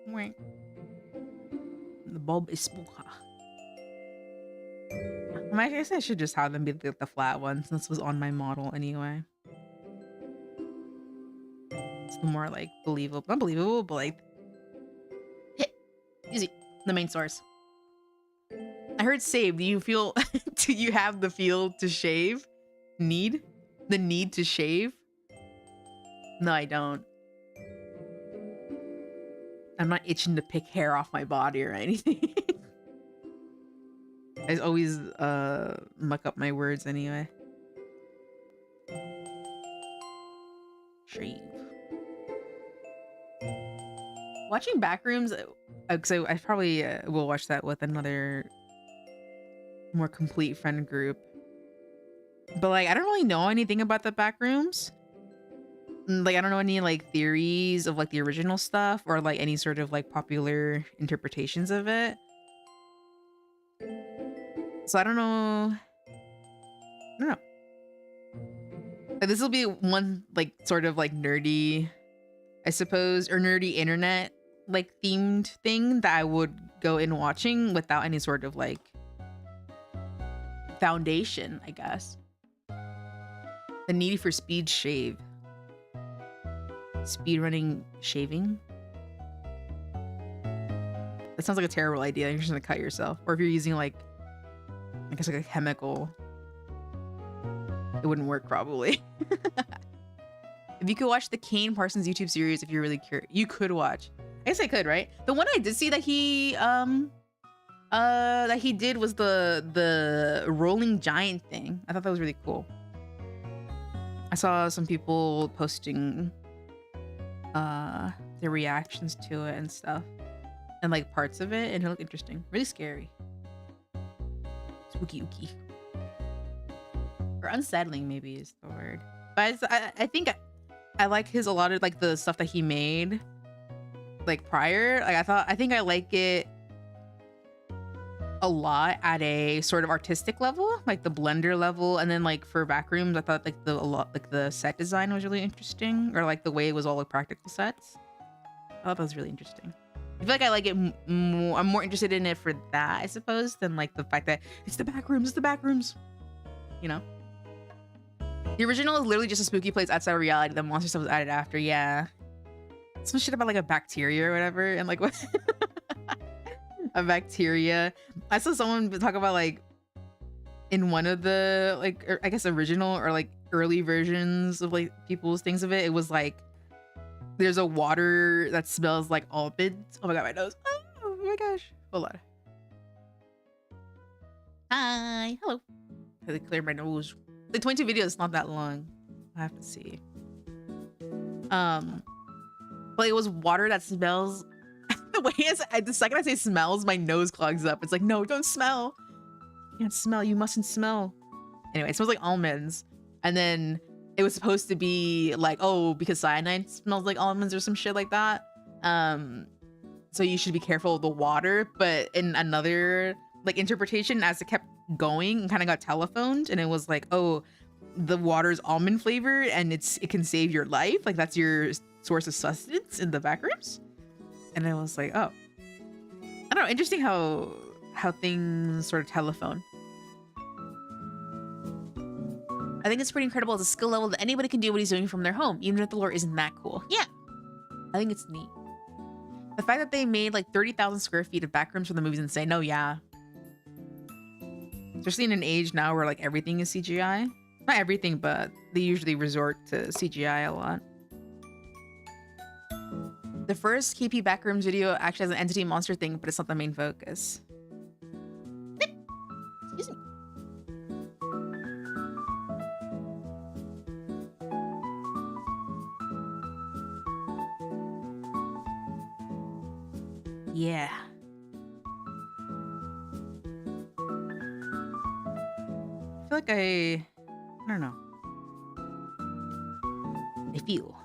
[SPEAKER 2] Wait. The bulb is spooka. I guess I should just have them be the flat one since this was on my model anyway. It's more like believable. Not believable, but like easy. The main source. I heard save. Do you feel do you have the feel to shave? Need? The need to shave? No, I don't. I'm not itching to pick hair off my body or anything. I always muck up my words anyway. Shave. Watching Backrooms, so I probably will watch that with another more complete friend group. But like, I don't really know anything about the Backrooms. Like, I don't know any like theories of like the original stuff or like any sort of like popular interpretations of it. So I don't know. Like, this will be one like sort of like nerdy, I suppose, or nerdy internet like themed thing that I would go in watching without any sort of like foundation, I guess. The need for speed shave. Speed running shaving. That sounds like a terrible idea. You're just gonna cut yourself. Or if you're using like, I guess like a chemical, it wouldn't work probably. If you could watch the Kane Parsons YouTube series, if you're really curious, you could watch. I guess I could, right? The one I did see that he did was the rolling giant thing. I thought that was really cool. I saw some people posting their reactions to it and stuff, and like parts of it, and it looked interesting. Really scary. Spooky ooky. Or unsettling maybe is the word. But I think I like a lot of like the stuff that he made like prior. Like I think I like it a lot at a sort of artistic level, like the Blender level, and then like for Backrooms I thought like the set design was really interesting, or like the way it was all like practical sets. I thought that was really interesting. I feel like I like it more. I'm more interested in it for that, I suppose, than like the fact that it's the Backrooms, you know. The original is literally just a spooky place outside of reality. The monster stuff was added after. Yeah, some shit about like a bacteria or whatever, and like what a bacteria. I saw someone talk about like in one of the like I guess original or like early versions of like people's things of it. It was like there's a water that smells like almonds. Oh my god, my nose. Oh my gosh. Hold on. Hi. Hello. I had to clear my nose. The 22 video is not that long. I have to see. But it was water that smells. The way the second I say smells, my nose clogs up. It's like, no, don't smell. You can't smell. You mustn't smell. Anyway, it smells like almonds. And then it was supposed to be like, oh, because cyanide smells like almonds or some shit like that. So you should be careful of the water. But in another like interpretation, as it kept going and kind of got telephoned, and it was like, oh, the water's almond flavor and it can save your life. Like that's your source of sustenance in the Backrooms. And I was like, oh, know. Interesting how things sort of telephone. I think it's pretty incredible as a skill level that anybody can do what he's doing from their home, even if the lore isn't that cool. Yeah, I think it's neat. The fact that they made like 30,000 square feet of backrooms for the movie's insane. No, yeah. Especially in an age now where like everything is CGI. Not everything, but they usually resort to CGI a lot. The first KP backrooms video actually has an entity monster thing, but it's not the main focus. Excuse me. Yeah. I feel like I don't know. I feel.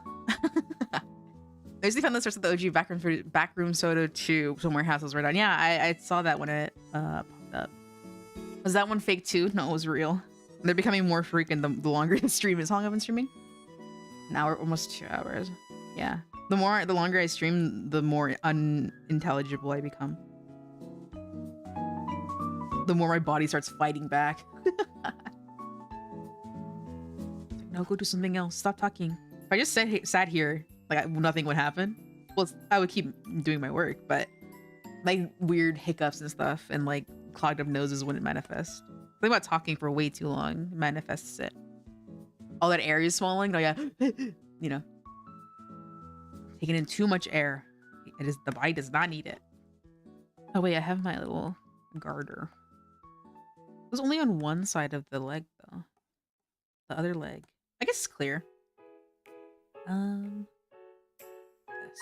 [SPEAKER 2] I usually found the source of the OG backroom soda to somewhere houses right on. Yeah, I saw that when it popped up. Was that one fake too? No, it was real. They're becoming more frequent the longer the stream is. How long I've been streaming? An hour, almost 2 hours. Yeah. The longer I stream, the more unintelligible I become. The more my body starts fighting back. No, go do something else. Stop talking. If I just sat here, like nothing would happen. Well, I would keep doing my work, but like weird hiccups and stuff and like clogged up noses wouldn't manifest. Think about talking for way too long manifests it. All that air is swallowing. Oh yeah, you know, taking in too much air. The body does not need it. Oh wait, I have my little garter. It was only on one side of the leg though. The other leg, I guess, it's clear. This.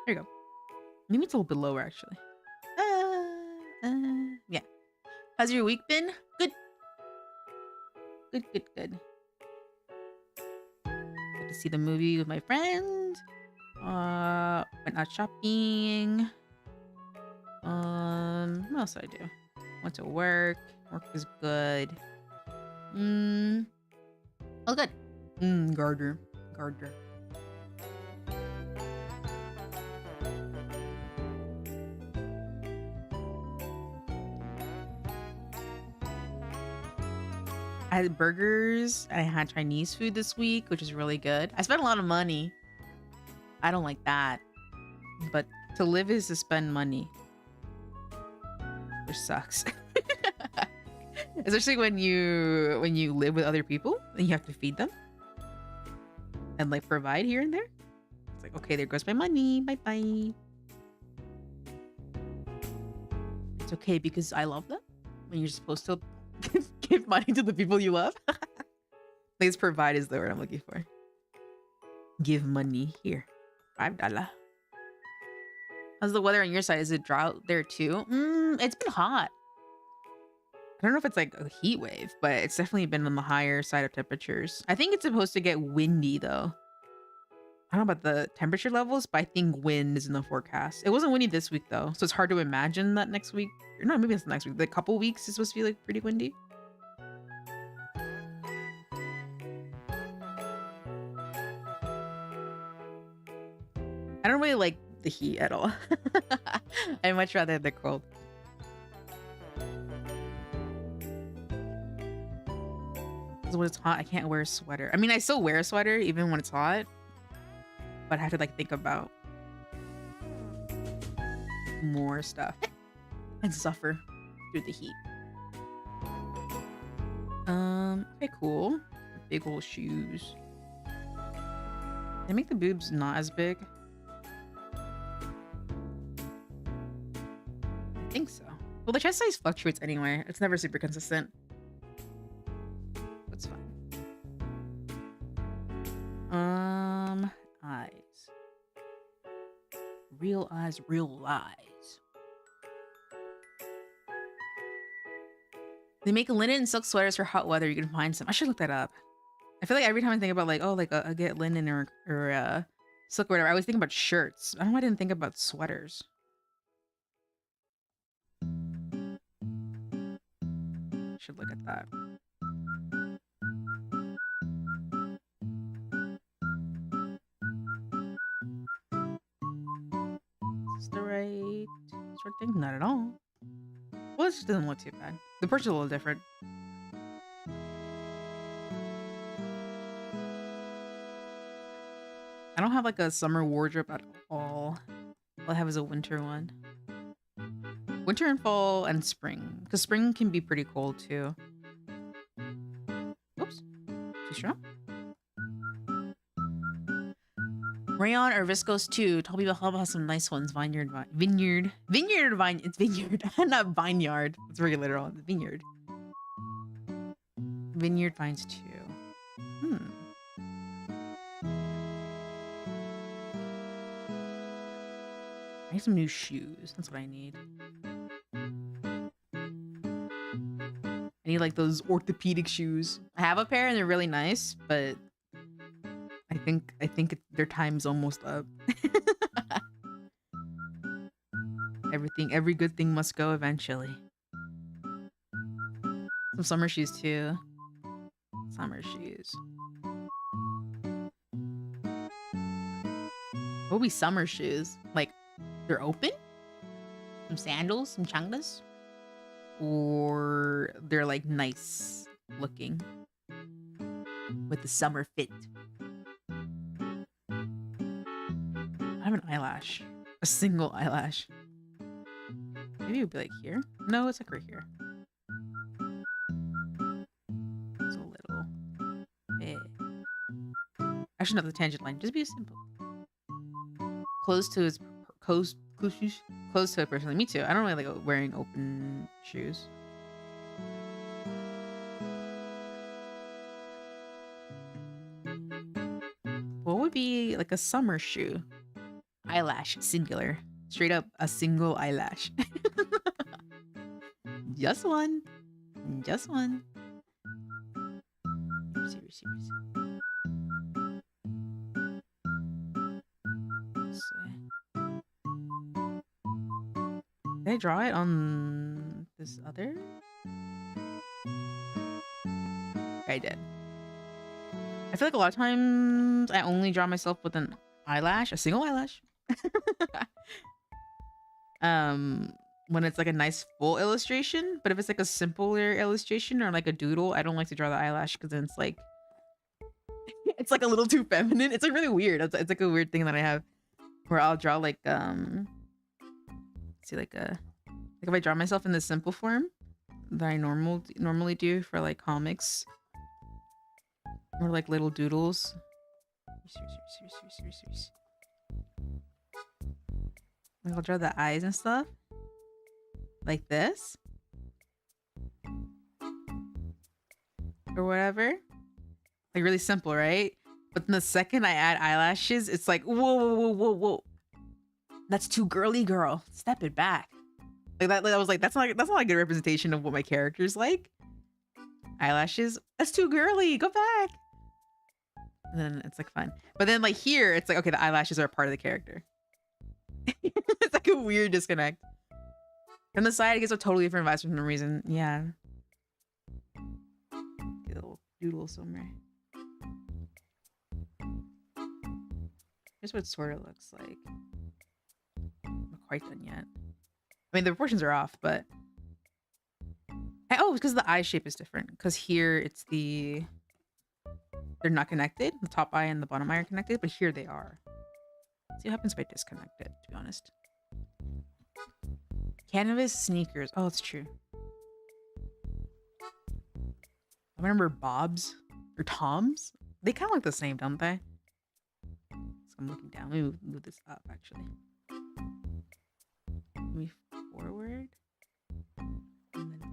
[SPEAKER 2] There you go. Maybe it's a little bit lower actually. Yeah. How's your week been? Good. Good. Got to see the movie with my friend. Went out shopping. What else did I do? Went to work. Work was good. Oh, good. Garter. I had burgers. I had Chinese food this week, which is really good. I spent a lot of money. I don't like that. But to live is to spend money. Which sucks. Especially when you live with other people and you have to feed them. And like provide here and there. It's like, okay, there goes my money. Bye-bye. It's okay because I love them. When you're supposed to give money to the people you love. Please provide is the word I'm looking for. Give money here. $5. How's the weather on your side? Is it drought there too? It's been hot. I don't know if it's like a heat wave, but it's definitely been on the higher side of temperatures. I think it's supposed to get windy though. I don't know about the temperature levels, but I think wind is in the forecast. It wasn't windy this week though, so it's hard to imagine that next week. Or no, maybe it's next week. The couple weeks is supposed to be like pretty windy. I don't really like the heat at all. I much rather the cold. Because when it's hot, I can't wear a sweater. I mean, I still wear a sweater even when it's hot, but I have to like think about more stuff and suffer through the heat. Okay, cool. Big old shoes. They make the boobs not as big. I think so. Well, the chest size fluctuates anyway. It's never super consistent. That's fine. Eyes. Real eyes, real lies. They make linen and silk sweaters for hot weather. You can find some. I should look that up. I feel like every time I think about like, oh, like I get linen or silk or whatever, I always think about shirts. I don't know why I didn't think about sweaters. Should look at that. thing? Not at all. Well, this just doesn't look too bad. The purse is a little different. I don't have like a summer wardrobe at all. All I have is a winter one. Winter and fall and spring. Because spring can be pretty cold too. Oops. Too strong? Rayon or viscose too. Tell people how about some nice ones. Vineyard. It's vineyard. Not vineyard. It's very literal. It's vineyard. Vineyard vines too. I need some new shoes. That's what I need. I need like those orthopedic shoes. I have a pair and they're really nice, but I think their time's almost up. Every good thing must go eventually. Some summer shoes too. Summer shoes. What would be summer shoes? Like, they're open? Some sandals? Some changas? Or they're like nice looking with the summer fit? I have an eyelash. A single eyelash. Maybe it would be like here? No, it's like right here. It's a little bit. Actually, not the tangent line. Just be simple. Close to his close to it personally. Me too. I don't really like wearing open shoes. What would be like a summer shoe? Eyelash, singular. Straight up a single eyelash. Just one. Just one. Serious. Did I draw it on this other? I did. I feel like a lot of times I only draw myself with an eyelash, a single eyelash. When it's like a nice full illustration, but if it's like a simpler illustration or like a doodle, I don't like to draw the eyelash because then it's like it's like a little too feminine. It's like really weird. It's like a weird thing that I have where I'll draw like see like if I draw myself in the simple form that I normally do for like comics or like little doodles. Like I'll draw the eyes and stuff like this or whatever, like really simple, right? But then the second I add eyelashes, it's like whoa, that's too girly, girl. Step it back. Like that. I was like, that's not a good representation of what my character's like. Eyelashes, that's too girly. Go back. And then it's like fun. But then like here, it's like okay, the eyelashes are a part of the character. It's like a weird disconnect. From the side, it gives a totally different vibe for some reason. Yeah. Get a little doodle somewhere. Here's what it sort of looks like. Not quite done yet. I mean, the proportions are off, but... Oh, it's because the eye shape is different. Because here, it's the... They're not connected. The top eye and the bottom eye are connected, but here they are. See what happens if I disconnect it, to be honest. Canvas sneakers. Oh, it's true. I remember Bob's or Tom's. They kind of look the same, don't they? So I'm looking down. Let me move this up, actually. Move forward. And then up.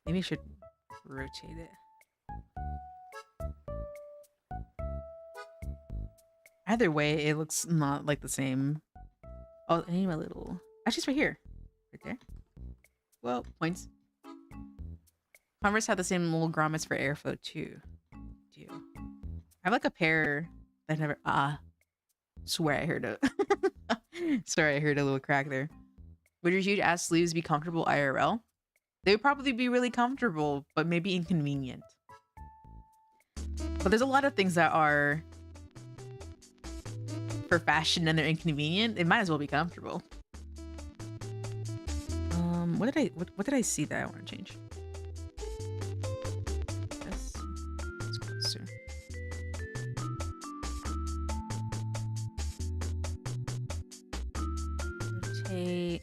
[SPEAKER 2] Maybe I should rotate it. Either way, it looks not like the same. Oh, I need my little... Actually, it's right here. Right there. Well, points. Converse have the same little grommets for airflow, too. Do. I have like a pair that I never... Swear I heard a... Sorry, I heard a little crack there. Would your huge ass sleeves be comfortable IRL? They would probably be really comfortable, but maybe inconvenient. But there's a lot of things that are... for fashion and they're inconvenient, it might as well be comfortable. What did I see that I want to change? This. It's closer. Rotate.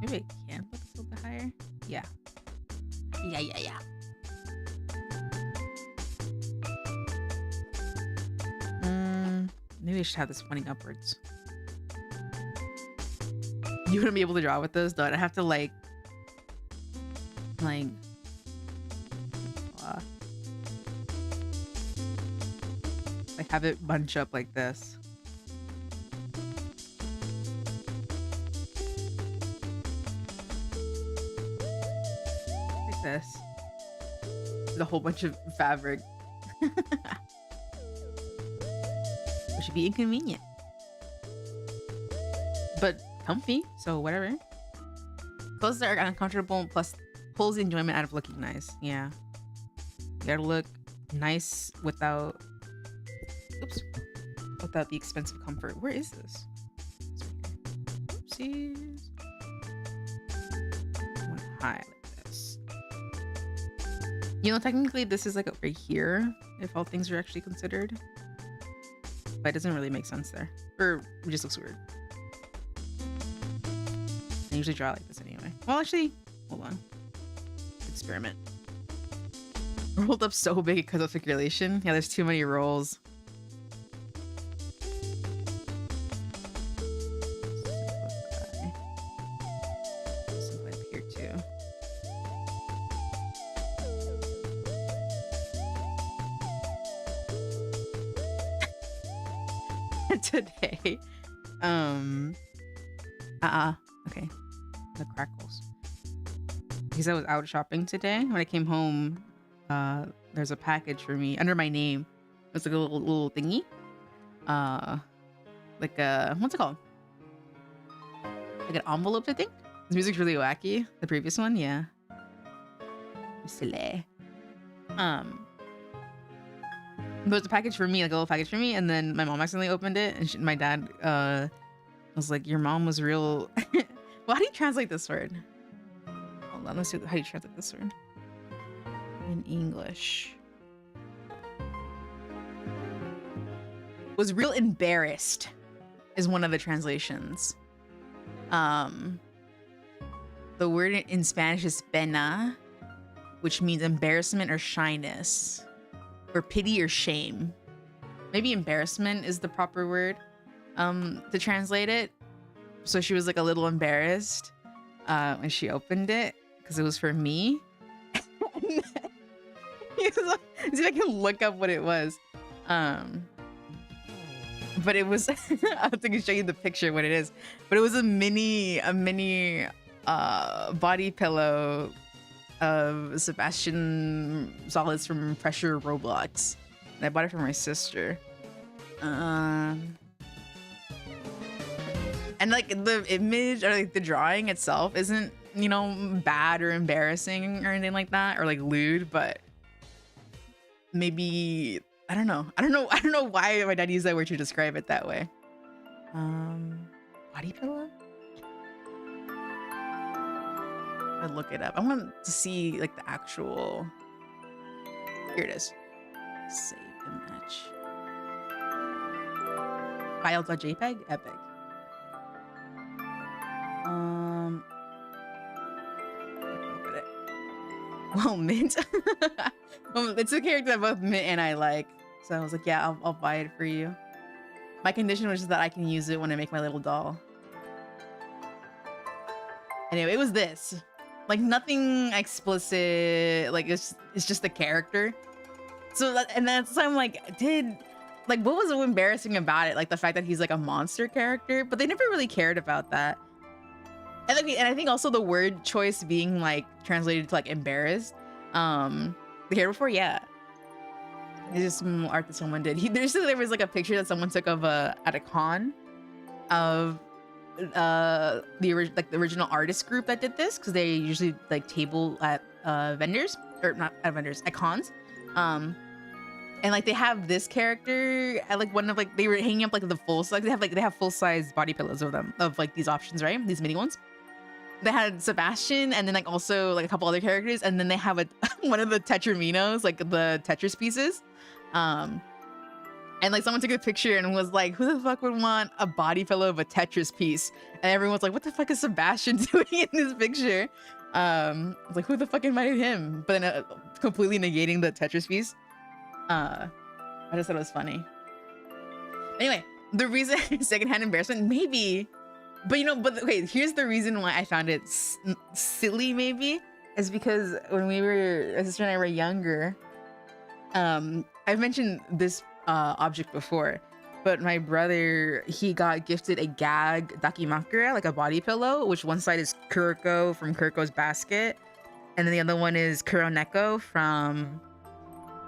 [SPEAKER 2] Maybe I can put this a little bit higher. Yeah. Yeah. Maybe I should have this pointing upwards. You wouldn't be able to draw with this, though. I'd have to like have it bunch up like this. Like this. There's a whole bunch of fabric. It should be inconvenient. But comfy, so whatever. Clothes that are uncomfortable plus pulls the enjoyment out of looking nice. Yeah. You gotta look nice without the expensive comfort. Where is this? Oopsies. I want high like this. You know, technically this is like over here if all things are actually considered. But it doesn't really make sense there. Or it just looks weird. I usually draw like this anyway. Well, actually, hold on. Experiment. Rolled up so big because of circulation. Yeah, there's too many rolls. Simplify up here too. Today, okay, the crackles. Because I was out shopping today. When I came home, there's a package for me under my name. It's like a little thingy. Like a, what's it called? Like an envelope, I think. This music's really wacky. The previous one, yeah. Silly. But it was a package for me, like a little package for me, and then my mom accidentally opened it, and my dad was like, "Your mom was real." Well, how do you translate this word? Hold on, let's see how you translate this word in English. Was real embarrassed is one of the translations. The word in Spanish is pena, which means embarrassment or shyness. Or pity or shame. Maybe embarrassment is the proper word to translate it. So she was like a little embarrassed when she opened it because it was for me. See if I can look up what it was. But it was I'll have to show you the picture what it is. But it was a mini body pillow of Sebastian Solids from Pressure Roblox. And I bought it for my sister. And like the image or like the drawing itself isn't, you know, bad or embarrassing or anything like that, or like lewd, but maybe I don't know why my dad used that word to describe it that way. Body pillow? I'd look it up. I want to see like the actual. Here it is. Save image. File.jpg? Epic. Look at it. Well, Mint. Well, it's a character that both Mint and I like. So I was like, yeah, I'll buy it for you. My condition was just that I can use it when I make my little doll. Anyway, it was this. Like nothing explicit, like it's just the character. So and that's why I'm like, what was so embarrassing about it? Like the fact that he's like a monster character, but they never really cared about that. And I think also the word choice being like translated to like embarrassed. The year before, yeah. It's just some art that someone did. There was like a picture that someone took of at a con of the original artist group that did this, because they usually like table at vendors, or not at vendors, at cons, and And like they have this character at like one of like they were hanging up like the full size. They have full size body pillows of them of like these options, right? These mini ones. They had Sebastian and then like also like a couple other characters, and then they have a one of the Tetraminos, like the Tetris pieces. And like someone took a picture and was like, who the fuck would want a body pillow of a Tetris piece? And everyone's like, what the fuck is Sebastian doing in this picture? Like, who the fuck invited him? But then completely negating the Tetris piece. I just thought it was funny. Anyway, the reason secondhand embarrassment, maybe, but you know, but okay, here's the reason why I found it silly, maybe, is because when my sister and I were younger, I've mentioned this object before, but my brother, he got gifted a gag dakimakura, like a body pillow, which one side is Kuroko from Kuroko's Basket, and then the other one is Kuroneko from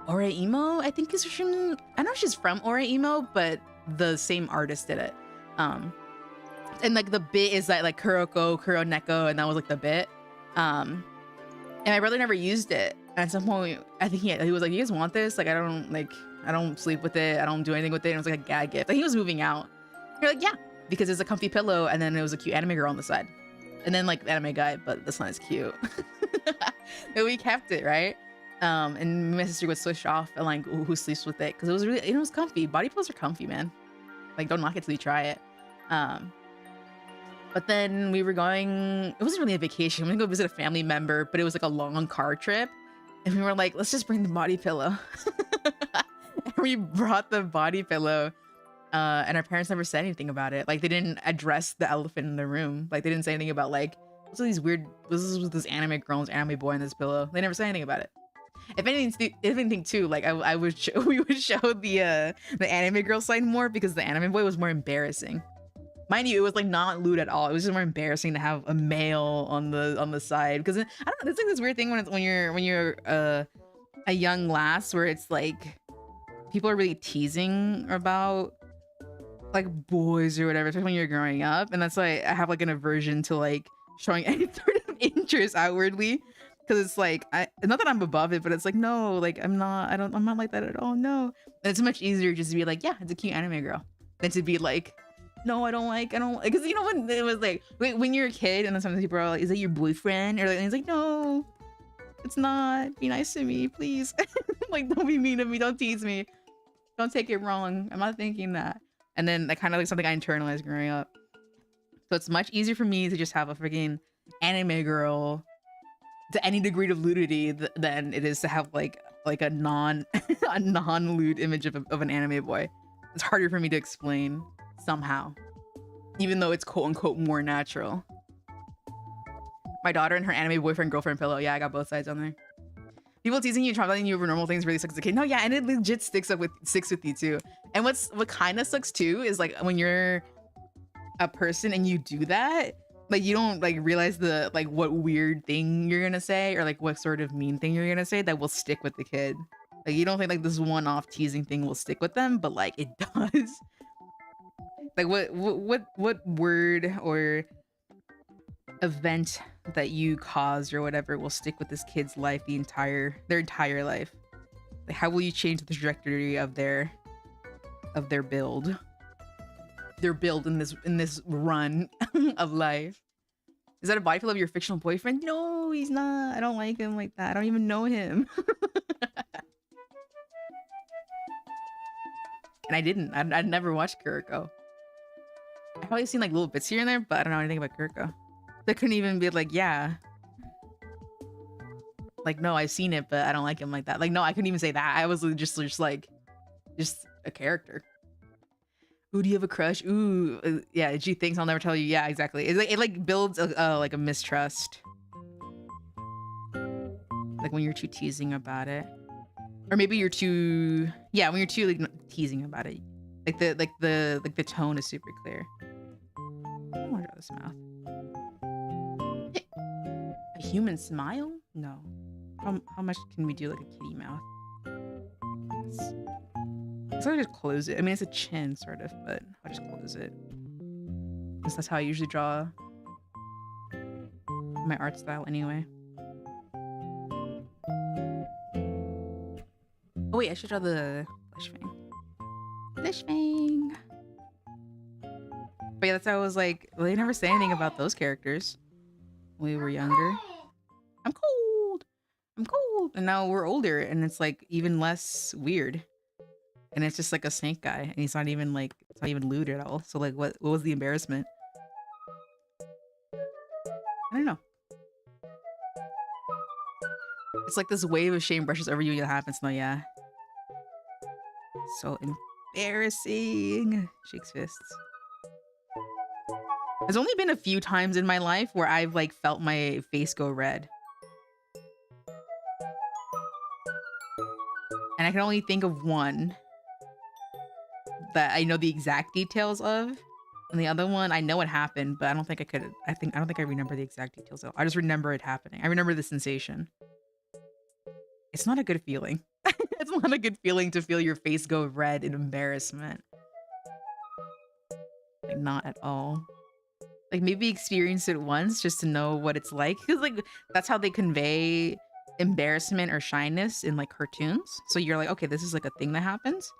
[SPEAKER 2] Oreimo. I think is from, I don't know if she's from Oreimo, but the same artist did it. And like the bit is that like Kuroko, Kuroneko, and that was like the bit. And my brother never used it. At some point, I think he was like, "You guys want this? Like, I don't sleep with it. I don't do anything with it." And it was like a gag gift. Like he was moving out. You're like, "Yeah," because it's a comfy pillow, and then it was a cute anime girl on the side, and then like the anime guy, but that's not as cute. But we kept it, right? And my sister would switch off and like who sleeps with it because it was comfy. Body pillows are comfy, man. Like don't knock it till you try it. But then we were going. It wasn't really a vacation. We were gonna go visit a family member, but it was like a long car trip. And we were like, let's just bring the body pillow. And we brought the body pillow. And our parents never said anything about it. Like they didn't address the elephant in the room. Like they didn't say anything about like, what's all these weird, this is this anime girl and anime boy in this pillow. They never said anything about it. If anything too, like we would show the anime girl side more because the anime boy was more embarrassing. Mind you, it was like not lewd at all. It was just more embarrassing to have a male on the side because I don't know. It's like this weird thing when you're a young lass where it's like people are really teasing about like boys or whatever, especially when you're growing up, and that's why I have like an aversion to like showing any sort of interest outwardly because it's like not that I'm above it, but it's like no, like I'm not like that at all. No, and it's much easier just to be like, yeah, it's a cute anime girl than to be like, no, I don't like, because you know when it was like when you're a kid and then sometimes people are like, is that your boyfriend? Or like, and it's like, no, it's not. Be nice to me, please. Like, don't be mean to me. Don't tease me. Don't take it wrong. I'm not thinking that. And then that kind of like something I internalized growing up. So it's much easier for me to just have a freaking anime girl to any degree of nudity than it is to have like a non-lewd image of an anime boy. It's harder for me to explain somehow, even though it's quote unquote more natural. My daughter and her anime boyfriend girlfriend pillow. Yeah, I got both sides on there. People teasing you, traumatizing you over normal things really sucks as a kid. No, yeah, and it legit sticks with you too. And what kind of sucks too is like when you're a person and you do that, like you don't like realize the like what weird thing you're gonna say or like what sort of mean thing you're gonna say that will stick with the kid. Like you don't think like this one-off teasing thing will stick with them, but like it does. Like what word or event that you caused or whatever will stick with this kid's life their entire life? Like how will you change the trajectory of their build in this run of life? Is that a body pillow of your fictional boyfriend? No, he's not. I don't like him like that. I don't even know him. And I didn't. I'd never watched Kuroko. I've probably seen like little bits here and there, but I don't know anything about Kuroko. They couldn't even be like, yeah. Like, no, I've seen it, but I don't like him like that. Like, no, I couldn't even say that. I was just a character. Ooh, do you have a crush? Ooh, yeah, gee, thanks, I'll never tell you. Yeah, exactly. It like builds like a mistrust. Like when you're too teasing about it. Or maybe you're too, yeah, when you're too like teasing about it. Like the tone is super clear. I don't want to draw this mouth. A human smile? No. How much can we do like a kitty mouth? So I just close it. I mean, it's a chin sort of, but I'll just close it. Because that's how I usually draw my art style anyway. Oh wait, I should draw the flesh fang. Flesh fang. But yeah, that's how I was like, well, they never say anything about those characters when we were younger. I'm cold. I'm cold. And now we're older and it's like even less weird. And it's just like a snake guy and he's not even like, it's not even lewd at all. So like what was the embarrassment? I don't know. It's like this wave of shame brushes over you and it happens. No, yeah. So embarrassing. Shakes fists. There's only been a few times in my life where I've like felt my face go red. And I can only think of one that I know the exact details of. And the other one, I know it happened, but I don't think I could. I don't think I remember the exact details. I just remember it happening. I remember the sensation. It's not a good feeling. It's not a good feeling to feel your face go red in embarrassment. Like, not at all. Like, maybe experience it once just to know what it's like. Because, like, that's how they convey embarrassment or shyness in, like, cartoons. So you're like, okay, this is, like, a thing that happens.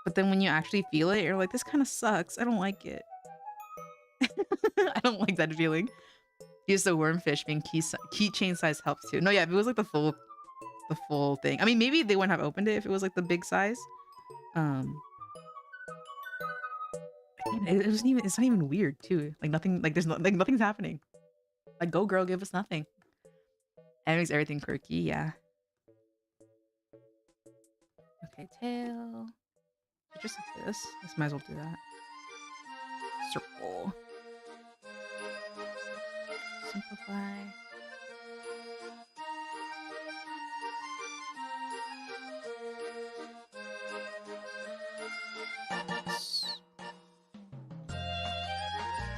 [SPEAKER 2] But then when you actually feel it, you're like, this kind of sucks. I don't like it. I don't like that feeling. Use the wormfish being keychain size helps too. No, yeah, if it was, like, the full thing. I mean, maybe they wouldn't have opened it if it was, like, the big size. It wasn't even, it's not even weird too. Like nothing, like there's no, like nothing's happening. Like go girl, give us nothing. And it makes everything quirky, yeah. Okay, tail. Just like this. Let's might as well do that. Circle. Simplify.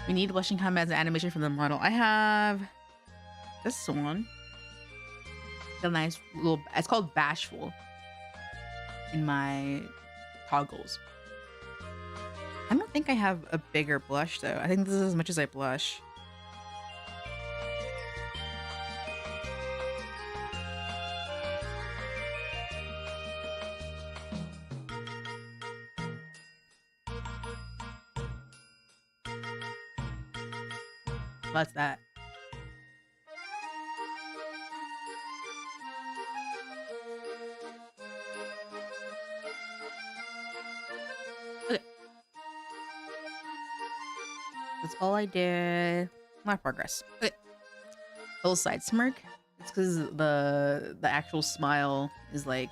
[SPEAKER 2] We need blushing combat as an animation for the model. I have this one. The nice little, it's called Bashful in my toggles. I don't think I have a bigger blush though. I think this is as much as I blush. What's that? Okay. That's all I did. My progress. Okay. Little side smirk. It's because the actual smile is like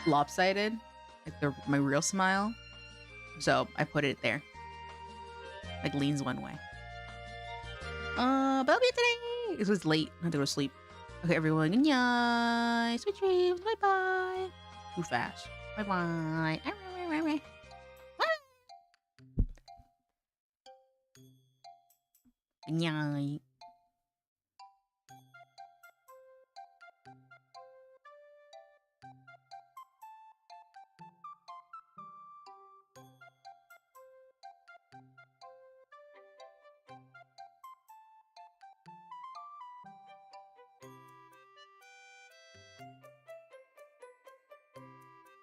[SPEAKER 2] lopsided, like my real smile. So I put it there. Like leans one way. But that'll be it today. It was late. I had to go to sleep. Okay, everyone. Good night. Sweet dreams. Bye bye. Too fast. Bye bye. Good night.